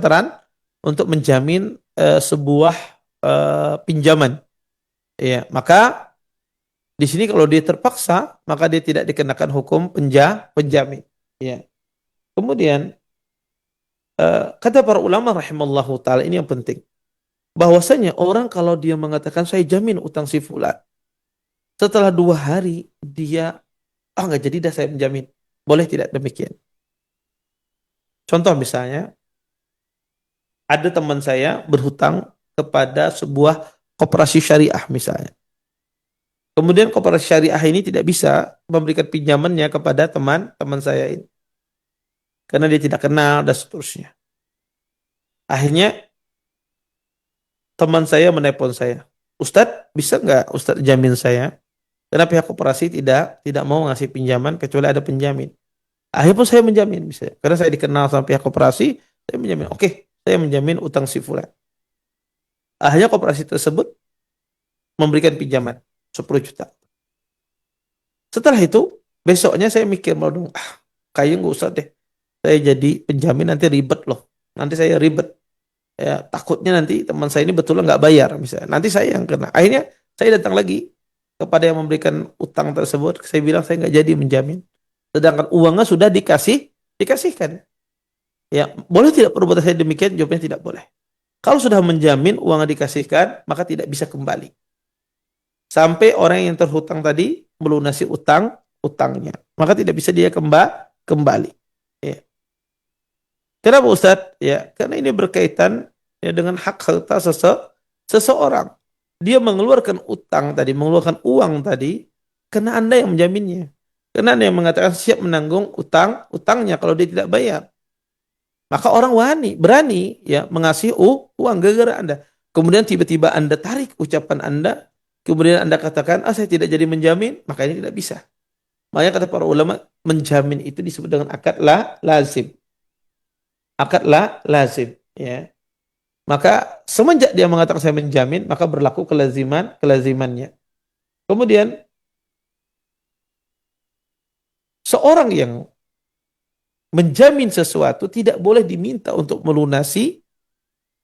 untuk menjamin sebuah pinjaman. Ya, maka di sini kalau dia terpaksa, maka dia tidak dikenakan hukum penjamin. Ya. Kemudian kata para ulama rahimallahu taala ini yang penting. Bahwasanya orang kalau dia mengatakan saya jamin utang si fulan, setelah 2 hari dia nggak jadi dah saya menjamin. Boleh tidak demikian? Contoh misalnya ada teman saya berhutang kepada sebuah koperasi syariah misalnya. Kemudian koperasi syariah ini tidak bisa memberikan pinjamannya kepada teman saya ini. Karena dia tidak kenal dan seterusnya. Akhirnya teman saya menelpon saya. Ustadz, bisa nggak Ustadz jamin saya? Karena pihak koperasi tidak mau ngasih pinjaman kecuali ada penjamin. Akhirnya pun saya menjamin bisa. Karena saya dikenal sama pihak koperasi, saya menjamin. Oke, saya menjamin utang si fulan. Akhirnya koperasi tersebut memberikan pinjaman 10 juta. Setelah itu, besoknya saya mikir, kayaknya nggak usah deh. Saya jadi penjamin nanti ribet loh. Nanti saya ribet. Ya, takutnya nanti teman saya ini betul nggak bayar misalnya. Nanti saya yang kena. Akhirnya saya datang lagi kepada yang memberikan utang tersebut. Saya bilang saya nggak jadi menjamin. Sedangkan uangnya sudah dikasihkan. Ya, boleh tidak perbuatan saya demikian? Jawabnya tidak boleh. Kalau sudah menjamin uangnya dikasihkan, maka tidak bisa kembali. Sampai orang yang terhutang tadi melunasi utangnya. Maka tidak bisa dia kembali. Ya. Kenapa Ustadz? Ya, karena ini berkaitan ya, dengan hak harta seseorang. Dia mengeluarkan mengeluarkan uang tadi, karena Anda yang menjaminnya. Karena Anda yang mengatakan siap menanggung utangnya kalau dia tidak bayar. Maka orang berani ya mengasih uang gara-gara Anda. Kemudian tiba-tiba Anda tarik ucapan Anda, kemudian Anda katakan, saya tidak jadi menjamin, maka ini tidak bisa. Makanya kata para ulama, menjamin itu disebut dengan akad lazim. Akad lazim. Ya. Maka semenjak dia mengatakan saya menjamin, maka berlaku kelazimannya. Kemudian, seorang yang menjamin sesuatu tidak boleh diminta untuk melunasi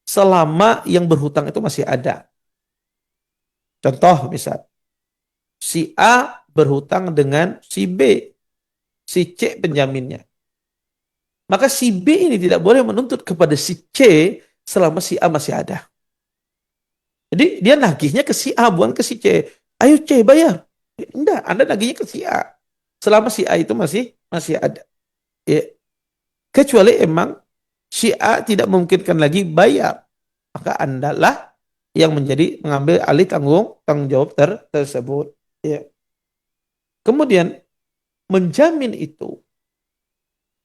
selama yang berhutang itu masih ada. Contoh misal, si A berhutang dengan si B, si C penjaminnya. Maka si B ini tidak boleh menuntut kepada si C selama si A masih ada. Jadi dia nagihnya ke si A, bukan ke si C. Ayo C bayar. Enggak, Anda nagihnya ke si A. Selama si A itu masih ada. Ya. Kecuali emang si A tidak memungkinkan lagi bayar. Maka Anda lah yang mengambil alih tanggung jawab tersebut. Ya. Kemudian menjamin itu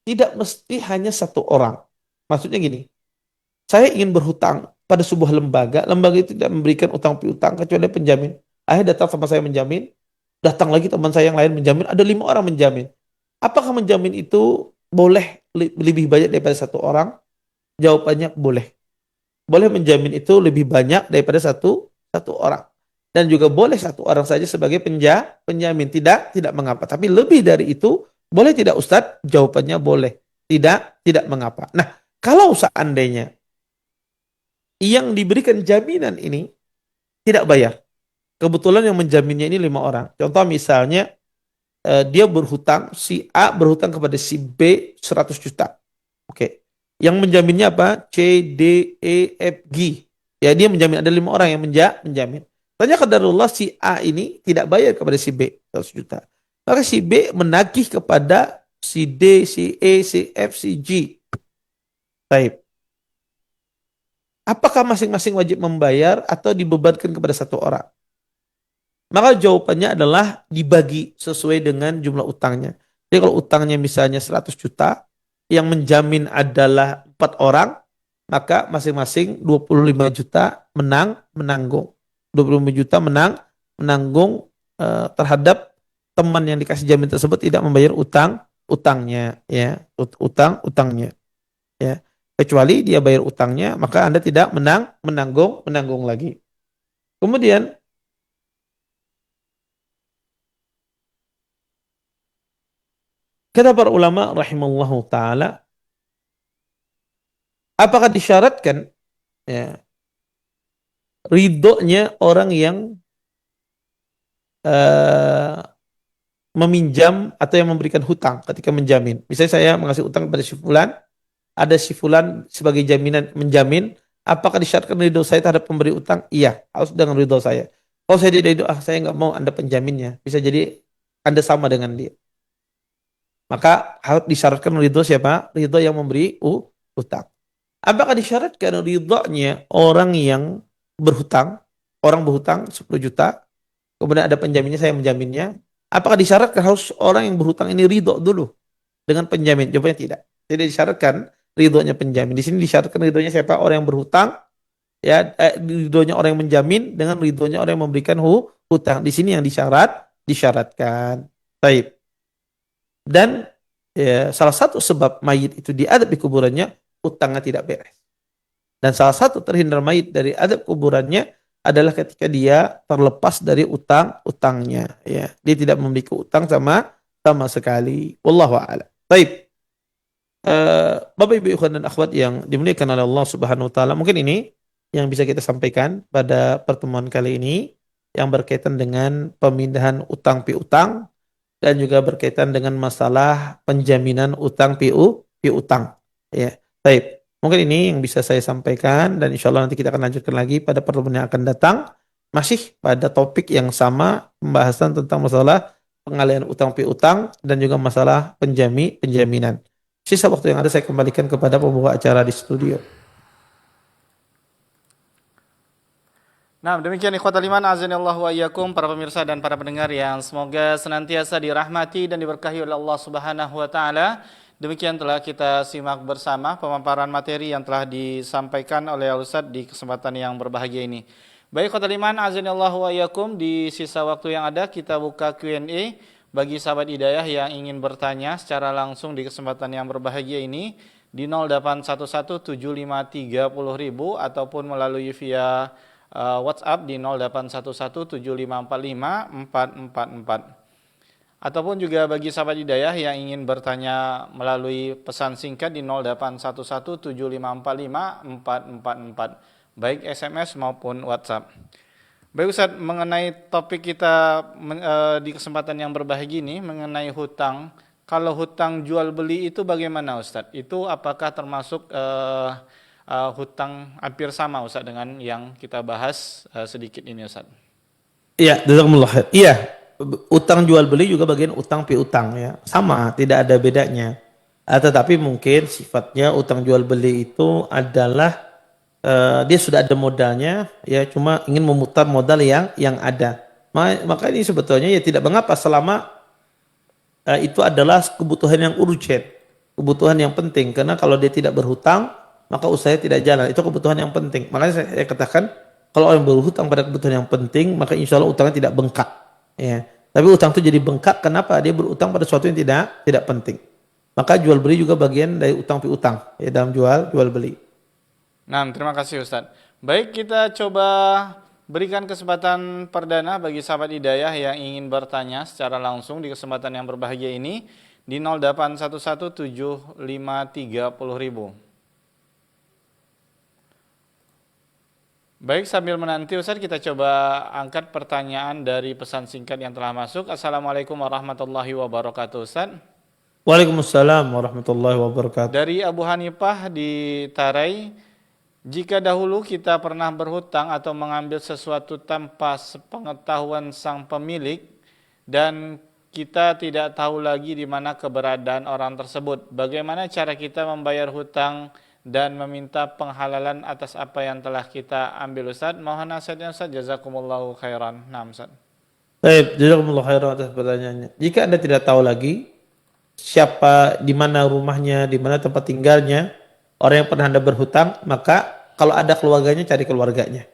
tidak mesti hanya satu orang. Maksudnya gini, saya ingin berhutang pada sebuah lembaga itu tidak memberikan utang piutang kecuali penjamin. Akhirnya datang sama saya menjamin, datang lagi teman saya yang lain menjamin, ada 5 orang menjamin. Apakah menjamin itu boleh lebih banyak daripada satu orang? Jawabannya boleh. Boleh menjamin itu lebih banyak daripada satu orang. Dan juga boleh satu orang saja sebagai penjamin. Tidak mengapa. Tapi lebih dari itu, boleh tidak Ustadz? Jawabannya boleh. Tidak mengapa. Nah, kalau seandainya yang diberikan jaminan ini tidak bayar. Kebetulan yang menjaminnya ini 5 orang. Contoh misalnya, dia berhutang, si A berhutang kepada si B 100 juta. Oke. Yang menjaminnya apa? C, D, E, F, G. Ya, dia menjamin. Ada 5 orang yang menjamin. Tanya qadarullah si A ini tidak bayar kepada si B 100 juta. Maka si B menagih kepada si D, si E, si F, si G. Baik. Apakah masing-masing wajib membayar atau dibebankan kepada satu orang? Maka jawabannya adalah dibagi sesuai dengan jumlah utangnya. Jadi kalau utangnya misalnya 100 juta, yang menjamin adalah 4 orang, maka masing-masing 25 juta menanggung. 25 juta menanggung terhadap teman yang dikasih jamin tersebut tidak membayar utangnya, ya, utangnya, ya. Kecuali dia bayar utangnya, maka Anda tidak menanggung lagi. Kemudian kata para ulama rahimallahu taala, apakah disyaratkan, ya, ridhonya orang yang meminjam atau yang memberikan hutang ketika menjamin. Misalnya saya mengasih utang kepada si fulan, ada si fulan sebagai jaminan menjamin, apakah disyaratkan ridho saya terhadap pemberi utang? Iya, harus dengan ridho saya. Kalau saya tidak ridho, saya nggak mau Anda penjaminnya. Bisa jadi Anda sama dengan dia. Maka harus disyaratkan ridho siapa? Ridho yang memberi utang. Apakah disyaratkan ridhonya orang yang berhutang? Orang berhutang 10 juta, kemudian ada penjaminnya, saya menjaminnya. Apakah disyaratkan harus orang yang berhutang ini ridho dulu dengan penjamin? Jawabannya tidak. Tidak disyaratkan ridhonya penjamin. Di sini disyaratkan ridhonya siapa? Orang yang berhutang, ya, ridhonya orang yang menjamin dengan ridhonya orang yang memberikan hutang. Di sini yang disyaratkan. Baik. Dan ya, salah satu sebab mayit itu diadab di kuburannya, utangnya tidak beres. Dan salah satu terhindar mayit dari adab kuburannya adalah ketika dia terlepas dari utangnya. Ya, dia tidak memiliki utang sama sekali. Wallahu a'lam. Baik. Bapak Ibu ikhwan dan akhwat yang dimuliakan oleh Allah Subhanahu wa taala, mungkin ini yang bisa kita sampaikan pada pertemuan kali ini yang berkaitan dengan pemindahan utang piutang dan juga berkaitan dengan masalah penjaminan utang piutang. Ya, baik. Mungkin ini yang bisa saya sampaikan dan insya Allah nanti kita akan lanjutkan lagi pada pertemuan yang akan datang. Masih pada topik yang sama, pembahasan tentang masalah pengalihan utang piutang dan juga masalah penjaminan. Sisa waktu yang ada saya kembalikan kepada pembawa acara di studio. Nah, demikian ikhwatal iman azanillahu wa iyyakum, para pemirsa dan para pendengar yang semoga senantiasa dirahmati dan diberkahi oleh Allah Subhanahu wa taala. Demikian telah kita simak bersama pemaparan materi yang telah disampaikan oleh Ustadz di kesempatan yang berbahagia ini. Baik ikhwatal iman azanillahu wa iyyakum, di sisa waktu yang ada kita buka Q&A bagi sahabat hidayah yang ingin bertanya secara langsung di kesempatan yang berbahagia ini di 08117530.000 ataupun melalui via WhatsApp di 081175454444. Ataupun juga bagi sahabat hidayah yang ingin bertanya melalui pesan singkat di 081175454444, baik SMS maupun WhatsApp. Baik Ustaz, mengenai topik kita di kesempatan yang berbahagia ini mengenai hutang Kalau hutang jual beli itu bagaimana Ustadz? Itu apakah termasuk hutang hampir sama Ustadz dengan yang kita bahas sedikit ini Ustadz? Iya, jazakumullah khair. Iya, utang jual beli juga bagian utang piutang ya. Sama, tidak ada bedanya. Tetapi mungkin sifatnya utang jual beli itu adalah dia sudah ada modalnya ya, cuma ingin memutar modal yang ada. Maka ini sebetulnya ya tidak mengapa selama itu adalah kebutuhan yang urgent, kebutuhan yang penting. Karena kalau dia tidak berhutang, maka usahanya tidak jalan. Itu kebutuhan yang penting. Makanya saya katakan kalau orang berhutang pada kebutuhan yang penting, maka insya Allah utangnya tidak bengkak. Ya. Tapi utang itu jadi bengkak, kenapa? Dia berutang pada sesuatu yang tidak penting. Maka jual beli juga bagian dari utang piutang ya, dalam jual beli. Nah, terima kasih Ustadz. Baik, kita coba berikan kesempatan perdana bagi sahabat hidayah yang ingin bertanya secara langsung di kesempatan yang berbahagia ini di 08117530000. Baik, sambil menanti Ustadz, kita coba angkat pertanyaan dari pesan singkat yang telah masuk. Assalamualaikum warahmatullahi wabarakatuh Ustadz. Waalaikumsalam warahmatullahi wabarakatuh. Dari Abu Hanifah di Tarai, jika dahulu kita pernah berhutang atau mengambil sesuatu tanpa sepengetahuan sang pemilik dan kita tidak tahu lagi di mana keberadaan orang tersebut, bagaimana cara kita membayar hutang dan meminta penghalalan atas apa yang telah kita ambil Ustaz? Mohon nasihatnya Ustaz, jazakumullahu khairan. Nah Ustaz. Baik, jazakumullahu khairan atas pertanyaannya. Jika Anda tidak tahu lagi siapa, di mana rumahnya, di mana tempat tinggalnya orang yang pernah Anda berhutang, maka kalau ada keluarganya, cari keluarganya.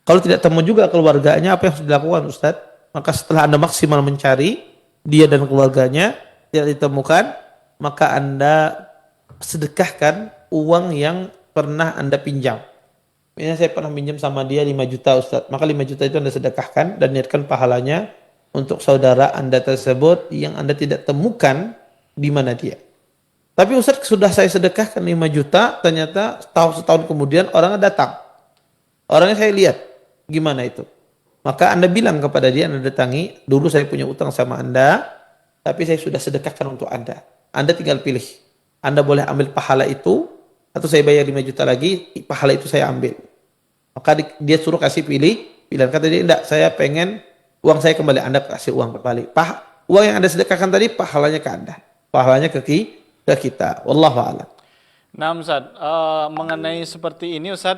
Kalau tidak temu juga keluarganya, apa yang harus dilakukan Ustaz? Maka setelah Anda maksimal mencari dia dan keluarganya tidak ditemukan, maka Anda sedekahkan uang yang pernah Anda pinjam. Misalnya saya pernah pinjam sama dia 5 juta Ustaz, maka 5 juta itu Anda sedekahkan dan niatkan pahalanya untuk saudara Anda tersebut yang Anda tidak temukan di mana dia. Tapi Ustaz, sudah saya sedekahkan 5 juta, ternyata setahun kemudian orangnya datang. Orangnya saya lihat, gimana itu? Maka Anda bilang kepada dia, Anda datangi, dulu saya punya utang sama Anda, tapi saya sudah sedekahkan untuk Anda. Anda tinggal pilih. Anda boleh ambil pahala itu, atau saya bayar 5 juta lagi, pahala itu saya ambil. Maka dia suruh kasih pilihan. Kata dia, enggak, saya pengen uang saya kembali. Anda kasih uang kembali. Uang yang Anda sedekahkan tadi, pahalanya ke Anda. Pahalanya ke kita. Wallahu a'lam. Nah Ustaz, mengenai seperti ini Ustaz,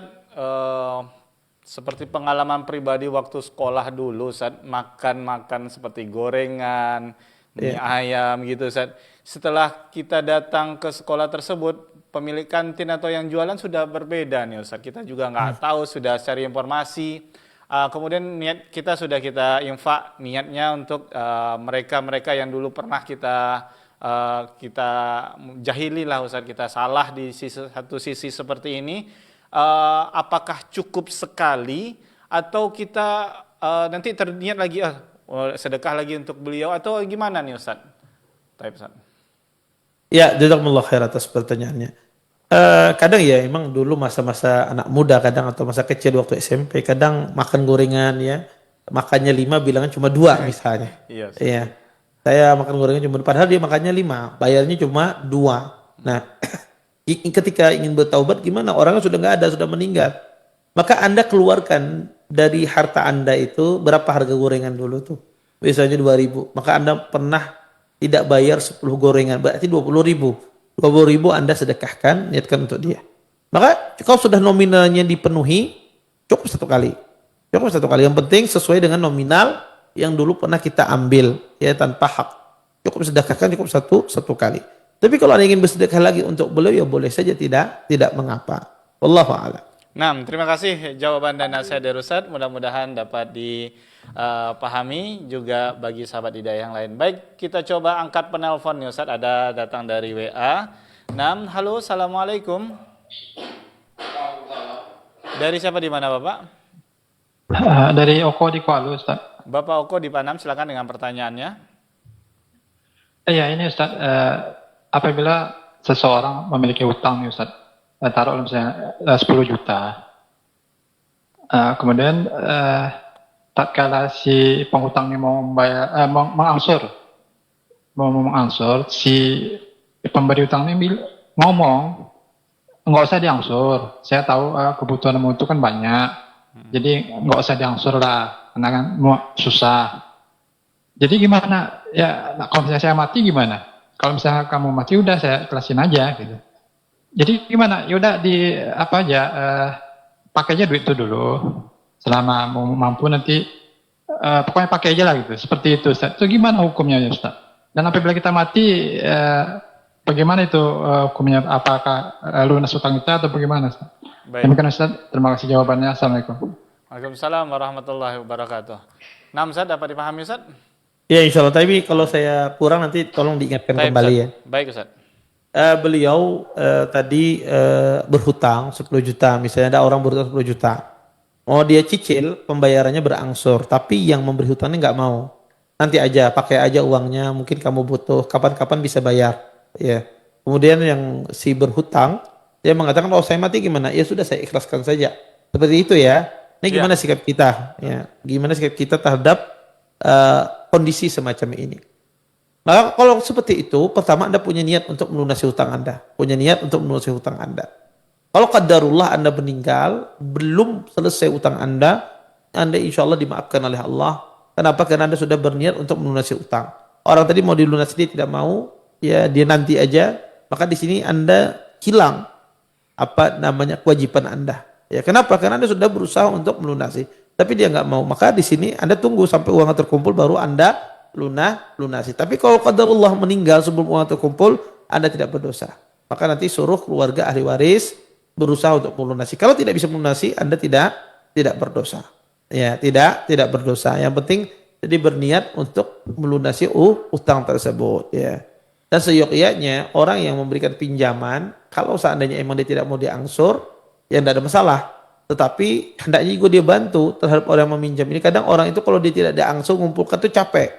seperti pengalaman pribadi waktu sekolah dulu Ustaz, makan seperti gorengan, mie ayam gitu Ustaz. Setelah kita datang ke sekolah tersebut, pemilik kantin atau yang jualan sudah berbeda nih Ustaz. Kita juga nggak tahu, sudah cari informasi. Kemudian niat kita sudah kita infak, niatnya untuk mereka-mereka yang dulu pernah kita jahili lah Ustaz, kita salah di satu sisi seperti ini. Apakah cukup sekali atau kita nanti terniat lagi sedekah lagi untuk beliau atau gimana nih Ustaz? Baik Ustaz. Ya, jazakumullah khair atas pertanyaannya. Kadang ya emang dulu masa-masa anak muda kadang atau masa kecil waktu SMP kadang makan gorengan ya, makannya 5 bilangnya cuma 2 misalnya. Iya. Iya. Saya makan gorengan cuma, padahal dia makannya 5, bayarnya cuma 2. Nah, ketika ingin bertaubat gimana? Orangnya sudah nggak ada, sudah meninggal. Maka Anda keluarkan dari harta Anda itu berapa harga gorengan dulu tuh? Biasanya 2.000. Maka Anda pernah tidak bayar 10 gorengan, berarti 20.000. 20.000 Anda sedekahkan, niatkan untuk dia. Maka kalau sudah nominalnya dipenuhi, cukup 1 kali. Cukup 1 kali. Yang penting sesuai dengan nominal yang dulu pernah kita ambil ya tanpa hak. Cukup sedekahkan, cukup satu kali. Tapi kalau Anda ingin bersedekah lagi untuk beliau ya boleh saja, tidak mengapa. Wallahu a'lam. Nah, terima kasih jawaban dan nasihat dari Ustaz. Mudah-mudahan dapat dipahami juga bagi sahabat hidayah yang lain. Baik, kita coba angkat penelpon nih Ustaz. Ada datang dari WA. Halo, assalamualaikum. Dari siapa, di mana Bapak? Dari Oko di Kuala Ustaz. Bapak Oko di Panam, silakan dengan pertanyaannya. Ya ini Ustaz, apabila seseorang memiliki hutang nih Ustaz, taruh misalnya 10 juta, kemudian tatkala si penghutang ini mau membayar, mau mengangsur, si pemberi utang ini ngomong, nggak usah diangsur. Saya tahu kebutuhanmu itu kan banyak, jadi nggak usah diangsur lah, karena kan mau susah. Jadi gimana? Ya, kalau misalnya saya mati gimana? Kalau misalnya kamu mati udah saya ikhlasin aja gitu. Jadi gimana? Ya udah di apa aja, pakai aja duit itu dulu. Selama mampu nanti, pokoknya pakai aja lah gitu. Seperti itu, Ustaz. Itu gimana hukumnya ya, Ustaz? Dan apabila kita mati, bagaimana itu hukumnya? Apakah lunas utang kita atau bagaimana, Ustaz? Baik. Demikian, Ustaz. Terima kasih jawabannya. Assalamualaikum. Waalaikumsalam warahmatullahi wabarakatuh. Nah, Ustaz, dapat dipahami, Ustaz? Ya insya Allah, tapi kalau saya kurang nanti tolong diingatkan Baik, kembali Ustaz. ya. Baik, Ustaz. Beliau tadi berhutang 10 juta, misalnya ada orang berhutang 10 juta. Mau dia cicil, pembayarannya berangsur, tapi yang memberi hutangnya nggak mau. Nanti aja, pakai aja uangnya, mungkin kamu butuh, kapan-kapan bisa bayar. Ya. Kemudian yang si berhutang, dia mengatakan, oh saya mati gimana? Ya sudah, saya ikhlaskan saja. Seperti itu ya. Ini gimana sikap kita? Ya. Gimana sikap kita terhadap kondisi semacam ini? Maka kalau seperti itu, pertama Anda punya niat untuk melunasi hutang Anda. Punya niat untuk melunasi hutang Anda. Kalau qadarullah Anda meninggal, belum selesai hutang Anda insya Allah dimaafkan oleh Allah. Kenapa? Karena Anda sudah berniat untuk melunasi hutang. Orang tadi mau dilunasi, dia tidak mau, ya dia nanti aja. Maka di sini Anda hilang apa namanya kewajiban Anda. Ya kenapa? Karena Anda sudah berusaha untuk melunasi, tapi dia nggak mau. Maka di sini Anda tunggu sampai uang terkumpul baru Anda lunasi. Tapi kalau qadarullah meninggal sebelum uang terkumpul, Anda tidak berdosa. Maka nanti suruh keluarga ahli waris berusaha untuk melunasi. Kalau tidak bisa melunasi, Anda tidak berdosa. Ya, tidak berdosa. Yang penting jadi berniat untuk melunasi utang tersebut, ya. Dan seyogyanya orang yang memberikan pinjaman, kalau seandainya emang dia tidak mau diangsur, ya tidak ada masalah. Tetapi hendaknya juga dia bantu terhadap orang yang meminjam ini. Kadang orang itu kalau dia tidak diangsur ngumpulkan itu capek.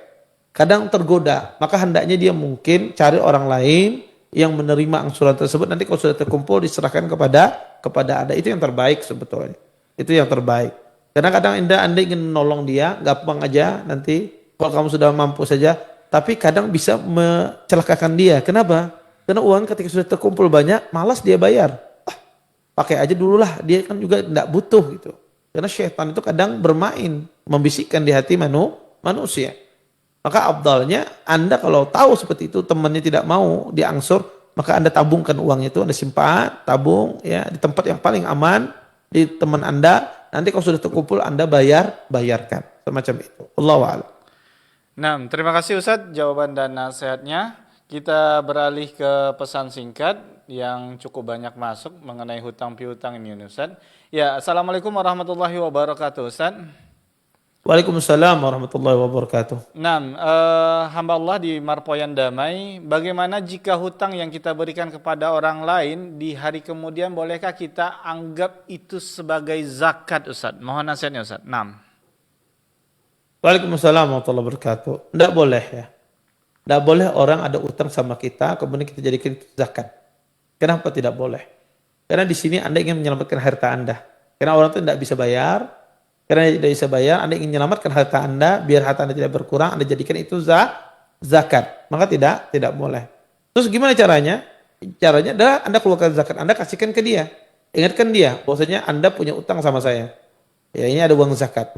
Kadang tergoda. Maka hendaknya dia mungkin cari orang lain yang menerima angsuran tersebut. Nanti kalau sudah terkumpul diserahkan kepada Anda. Itu yang terbaik sebetulnya. Itu yang terbaik. Karena kadang Anda ingin menolong dia, gampang aja nanti. Kalau kamu sudah mampu saja. Tapi kadang bisa mencelakakan dia. Kenapa? Karena uang ketika sudah terkumpul banyak, malas dia bayar. Pakai aja dulu lah, dia kan juga tidak butuh gitu. Karena syaitan itu kadang bermain, membisikkan di hati manusia. Maka afdalnya Anda kalau tahu seperti itu, temannya tidak mau diangsur, maka Anda tabungkan uangnya itu, Anda simpan, tabung ya di tempat yang paling aman, di teman Anda. Nanti kalau sudah terkumpul Anda bayarkan. Semacam itu. Allahu a'lam. Nah, terima kasih Ustadz jawaban dan nasihatnya. Kita beralih ke pesan singkat yang cukup banyak masuk mengenai hutang piutang ini Ustadz. Ya, Assalamualaikum warahmatullahi wabarakatuh Ustadz. Waalaikumsalam warahmatullahi wabarakatuh. Nah, hamba Allah di Marpoyan Damai, bagaimana jika hutang yang kita berikan kepada orang lain di hari kemudian bolehkah kita anggap itu sebagai zakat Ustadz? Mohon nasihatnya Ustadz. Nah. Waalaikumsalam warahmatullahi wabarakatuh. Tidak boleh ya. Tidak boleh orang ada utang sama kita, kemudian kita jadikan itu zakat. Kenapa tidak boleh? Karena di sini Anda ingin menyelamatkan harta Anda. Karena orang itu tidak bisa bayar. Karena tidak bisa bayar, Anda ingin menyelamatkan harta Anda, biar harta Anda tidak berkurang, Anda jadikan itu zakat. Maka tidak boleh. Terus gimana caranya? Caranya adalah Anda keluarkan zakat, Anda kasihkan ke dia. Ingatkan dia, bahwasanya Anda punya utang sama saya. Ya ini ada uang zakat.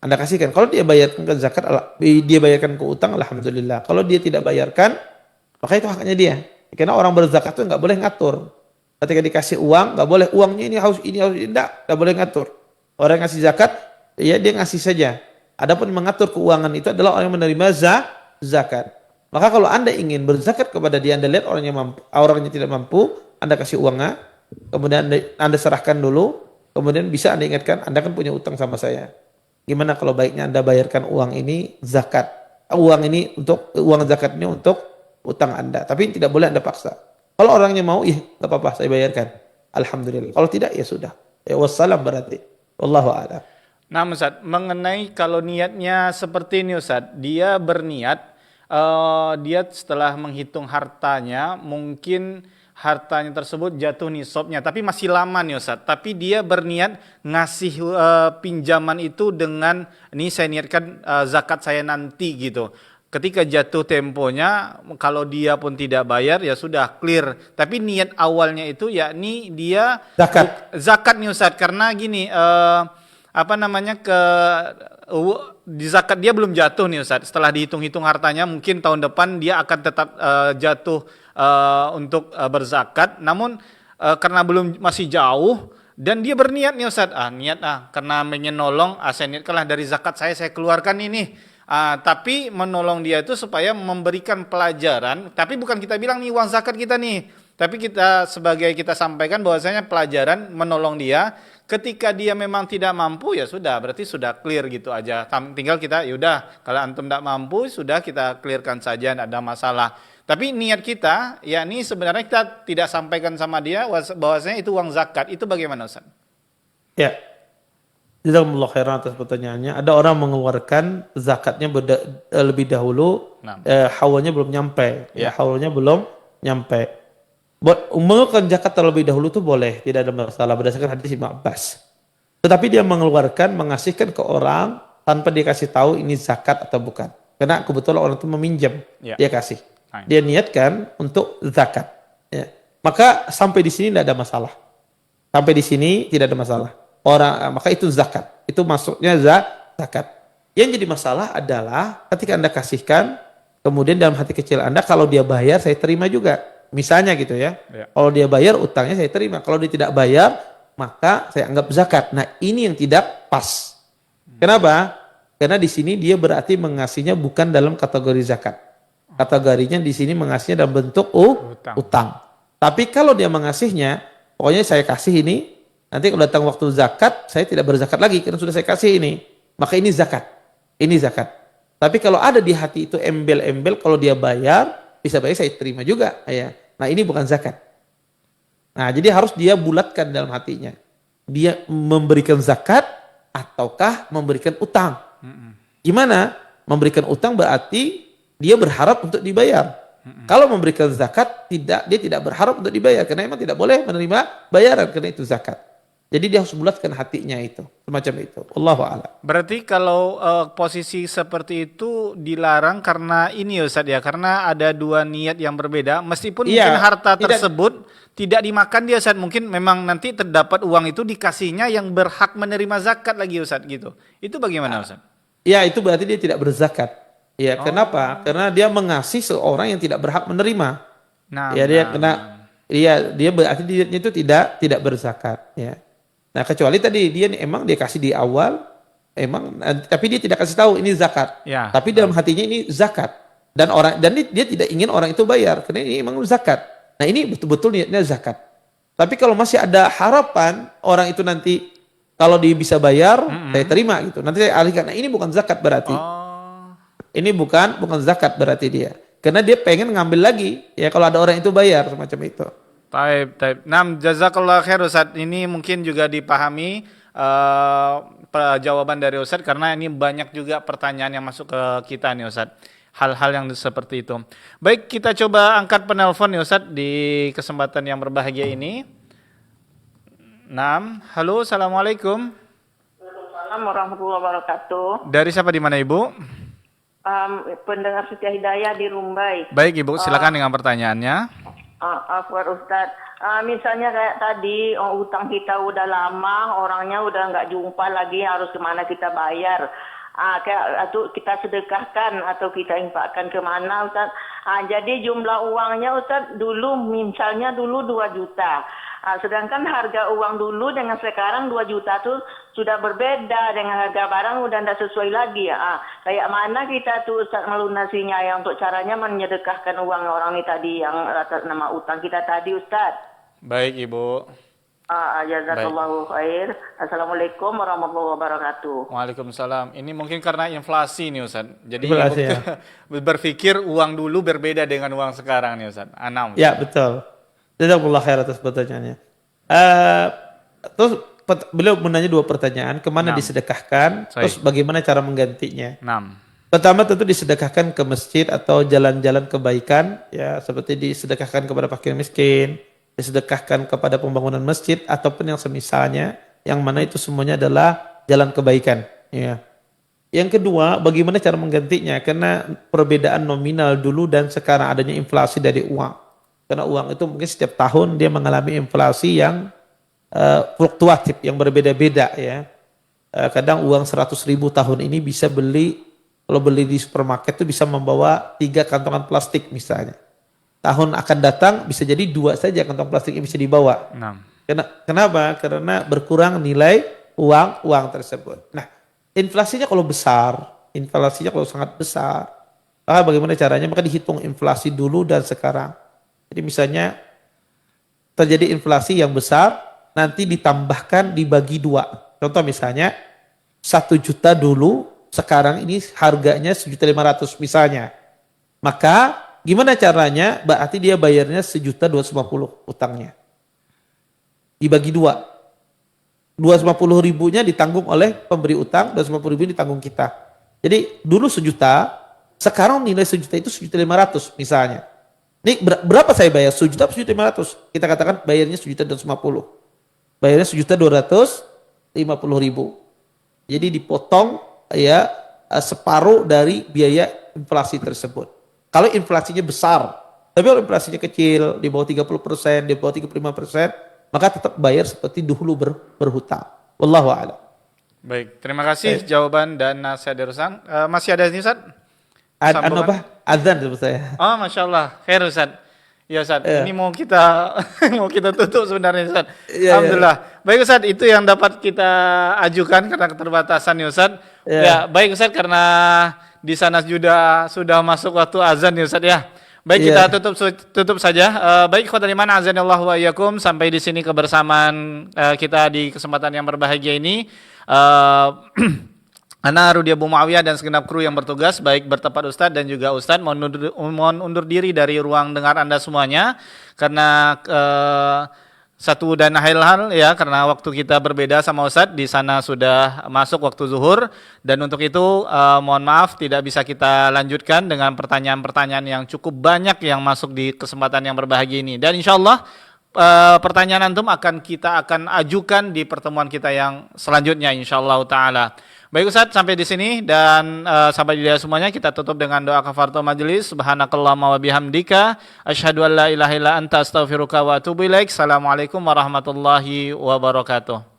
Anda kasihkan. Kalau dia bayarkan ke zakat, dia bayarkan ke utang, alhamdulillah. Kalau dia tidak bayarkan, maka itu haknya dia. Karena orang berzakat itu nggak boleh ngatur. Ketika dikasih uang, nggak boleh uangnya ini harus tidak boleh ngatur. Orang yang ngasih zakat, ya dia ngasih saja. Adapun mengatur keuangan itu adalah orang yang menerima zakat. Maka kalau Anda ingin berzakat kepada dia, Anda lihat orangnya tidak mampu, Anda kasih uangnya, kemudian Anda serahkan dulu, kemudian bisa Anda ingatkan, Anda kan punya utang sama saya. Gimana kalau baiknya Anda bayarkan uang ini zakat. Uang zakat ini untuk utang Anda. Tapi tidak boleh Anda paksa. Kalau orangnya mau, nggak apa-apa, saya bayarkan. Alhamdulillah. Kalau tidak, ya sudah. Ya wassalam berarti. Wallahu a'lam. Nah Ustaz, mengenai kalau niatnya seperti ini Ustaz, dia berniat, dia setelah menghitung hartanya, mungkin hartanya tersebut jatuh nisabnya, tapi masih lama nih Ustaz. Tapi dia berniat ngasih pinjaman itu dengan, ini saya niatkan zakat saya nanti gitu. ketika jatuh temponya, kalau dia pun tidak bayar ya sudah clear. Tapi niat awalnya itu yakni dia zakat nih Ustaz, karena gini apa namanya di zakat dia belum jatuh nih Ustaz. Setelah dihitung-hitung hartanya mungkin tahun depan dia akan tetap jatuh untuk berzakat. Namun karena masih jauh dan dia berniat nih Ustaz, karena ingin nolong, saya niatkanlah dari zakat saya keluarkan ini. Tapi menolong dia itu supaya memberikan pelajaran, tapi bukan kita bilang nih uang zakat kita nih, tapi kita sampaikan bahwasanya pelajaran menolong dia. Ketika dia memang tidak mampu ya sudah, berarti sudah clear gitu aja. Tinggal kita yaudah, kalau antum tidak mampu sudah kita clearkan saja, tidak ada masalah. Tapi niat kita yakni sebenarnya kita tidak sampaikan sama dia bahwasanya itu uang zakat. Itu bagaimana Ustaz? Ya. Jazakumullah khairan atas pertanyaannya. Ada orang mengeluarkan zakatnya lebih dahulu, haulnya belum nyampe. Haulnya belum nyampe. Mengeluarkan zakat terlebih dahulu itu boleh, tidak ada masalah berdasarkan hadis Ibnu Abbas. Tetapi dia mengasihkan ke orang tanpa dia kasih tahu ini zakat atau bukan. Karena kebetulan orang itu meminjam, dia kasih. Dia niatkan untuk zakat. Ya. Maka sampai di sini tidak ada masalah. Sampai di sini tidak ada masalah. Maka itu zakat. Itu masuknya zakat. Yang jadi masalah adalah ketika Anda kasihkan, kemudian dalam hati kecil Anda, kalau dia bayar saya terima juga. Misalnya gitu ya. Kalau dia bayar utangnya saya terima. Kalau dia tidak bayar, maka saya anggap zakat. Nah, ini yang tidak pas. Kenapa? Karena di sini dia berarti mengasihnya bukan dalam kategori zakat. Kategorinya di sini mengasihnya dalam bentuk utang. Tapi kalau dia mengasihnya, pokoknya saya kasih ini, nanti kalau datang waktu zakat, saya tidak berzakat lagi karena sudah saya kasih ini. Maka ini zakat. Ini zakat. Tapi kalau ada di hati itu embel-embel, kalau dia bayar, bisa bayar saya terima juga. Ya. Nah ini bukan zakat. Nah jadi harus dia bulatkan dalam hatinya. Dia memberikan zakat ataukah memberikan utang. Gimana? Memberikan utang berarti dia berharap untuk dibayar. Kalau memberikan zakat, dia tidak berharap untuk dibayar. Karena memang tidak boleh menerima bayaran karena itu zakat. Jadi dia harus bulatkan hatinya itu, semacam itu. Wallahu a'lam. Berarti kalau posisi seperti itu dilarang karena ini ya Ustaz ya, karena ada dua niat yang berbeda. Meskipun mungkin harta tersebut tidak dimakan dia Ustaz, mungkin memang nanti terdapat uang itu dikasihnya yang berhak menerima zakat lagi Ustaz gitu. Itu bagaimana Ustaz? Ya itu berarti dia tidak berzakat. Ya kenapa? Karena dia mengasih seorang yang tidak berhak menerima. Dia berarti dia itu tidak berzakat. Ya. Nah kecuali tadi dia kasih di awal, tapi dia tidak kasih tahu ini zakat. Ya. Tapi dalam hatinya ini zakat dan dia tidak ingin orang itu bayar karena ini memang zakat. Nah ini betul-betul niatnya zakat. Tapi kalau masih ada harapan orang itu nanti kalau dia bisa bayar, saya terima gitu. Nanti saya alihkan. Nah ini bukan zakat berarti. Ini bukan zakat berarti dia. Karena dia pengen ngambil lagi ya kalau ada orang itu bayar semacam itu. Taib. Jazakallah khair Ustaz. Ini mungkin juga dipahami jawaban dari Ustaz karena ini banyak juga pertanyaan yang masuk ke kita nih Ustaz. Hal-hal yang seperti itu. Baik, kita coba angkat penelpon nih Ustaz di kesempatan yang berbahagia ini. Halo, Assalamualaikum. Waalaikumsalam warahmatullahi wabarakatuh. Dari siapa di mana Ibu? Pendengar Setia Hidayah di Rumbai. Baik Ibu, silakan dengan pertanyaannya. Afwan Ustaz, misalnya kayak tadi utang kita udah lama, orangnya udah nggak jumpa lagi, harus kemana kita bayar? Atau kita sedekahkan atau kita infakkan kemana Ustaz? Jadi jumlah uangnya Ustaz misalnya dulu 2 juta. Sedangkan harga uang dulu dengan sekarang 2 juta tuh sudah berbeda, dengan harga barang udah tidak sesuai lagi ya. Kayak mana kita tuh Ustaz melunasinya ya untuk caranya menyedekahkan uang orang ini tadi yang atas nama utang kita tadi Ustaz. Baik Ibu. Jazakallahu khair. Assalamualaikum warahmatullahi wabarakatuh. Waalaikumsalam. Ini mungkin karena inflasi nih Ustaz. Jadi berpikir uang dulu berbeda dengan uang sekarang nih Ustaz. Ya betul. Jazakallah khair atas pertanyaannya. Terus beliau menanya 2 pertanyaan, kemana disedekahkan, terus bagaimana cara menggantinya. Pertama tentu disedekahkan ke masjid atau jalan-jalan kebaikan, ya seperti disedekahkan kepada fakir miskin, disedekahkan kepada pembangunan masjid ataupun yang semisalnya, yang mana itu semuanya adalah jalan kebaikan. Ya. Yang kedua, bagaimana cara menggantinya? Karena perbedaan nominal dulu dan sekarang adanya inflasi dari uang. Karena uang itu mungkin setiap tahun dia mengalami inflasi yang fluktuatif, yang berbeda-beda ya. Kadang uang 100.000 tahun ini bisa beli, kalau beli di supermarket itu bisa membawa 3 kantongan plastik misalnya. Tahun akan datang bisa jadi 2 saja kantong plastik yang bisa dibawa. Nah. Kenapa? Karena berkurang nilai uang tersebut. Nah, inflasinya kalau kalau sangat besar, maka bagaimana caranya? Maka dihitung inflasi dulu dan sekarang. Jadi misalnya terjadi inflasi yang besar, nanti ditambahkan dibagi 2. Contoh misalnya 1 juta dulu, sekarang ini harganya 1.500.000 misalnya. Maka gimana caranya? Berarti dia bayarnya 1.250.000 utangnya. Dibagi 2. 250.000-nya ditanggung oleh pemberi utang, 250.000 ditanggung kita. Jadi dulu 1 juta, sekarang nilai 1 juta itu 1.500.000 misalnya. Ini berapa saya bayar? 1 juta 1.500.000. Kita katakan bayarnya 1.250.000. Bayarnya 1.250.000. Jadi dipotong ya separuh dari biaya inflasi tersebut. Kalau inflasinya besar, tapi kalau inflasinya kecil, di bawah 30%, di bawah 35%, maka tetap bayar seperti dahulu berhutang. Wallahu a'lam. Baik, terima kasih jawaban dan nasihat dari Ustaz. Masih ada ini Ustaz? Azan sebut saya. Oh, Masya Allah. Khair Ustaz. Ya Ustaz, ini mau kita tutup sebenarnya Ustaz. Alhamdulillah. Baik Ustaz, itu yang dapat kita ajukan karena keterbatasan ya Ustaz. Ya, baik Ustaz, karena di sana sudah masuk waktu azan ya Ustaz ya. Baik, kita tutup saja. Baik ikhwatal iman, azanillahu wa iyyakum, sampai di sini kebersamaan kita di kesempatan yang berbahagia ini. Ana Rudi Abu Muawiyah dan segenap kru yang bertugas, baik bertempat Ustadz dan juga Ustadz, mohon undur diri dari ruang dengar Anda semuanya karena satu dan hal ya, karena waktu kita berbeda sama Ustadz, di sana sudah masuk waktu zuhur, dan untuk itu mohon maaf tidak bisa kita lanjutkan dengan pertanyaan-pertanyaan yang cukup banyak yang masuk di kesempatan yang berbahagia ini, dan insya Allah pertanyaan antum kita akan ajukan di pertemuan kita yang selanjutnya insyaallah taala. Baik Ustaz, sampai di sini, dan sahabat hidayah semuanya, kita tutup dengan doa kafaratul majelis. Subhanakallahumma wa bihamdika asyhadu an la ilaha illa anta astaghfiruka wa atubu ilaik. Assalamualaikum warahmatullahi wabarakatuh.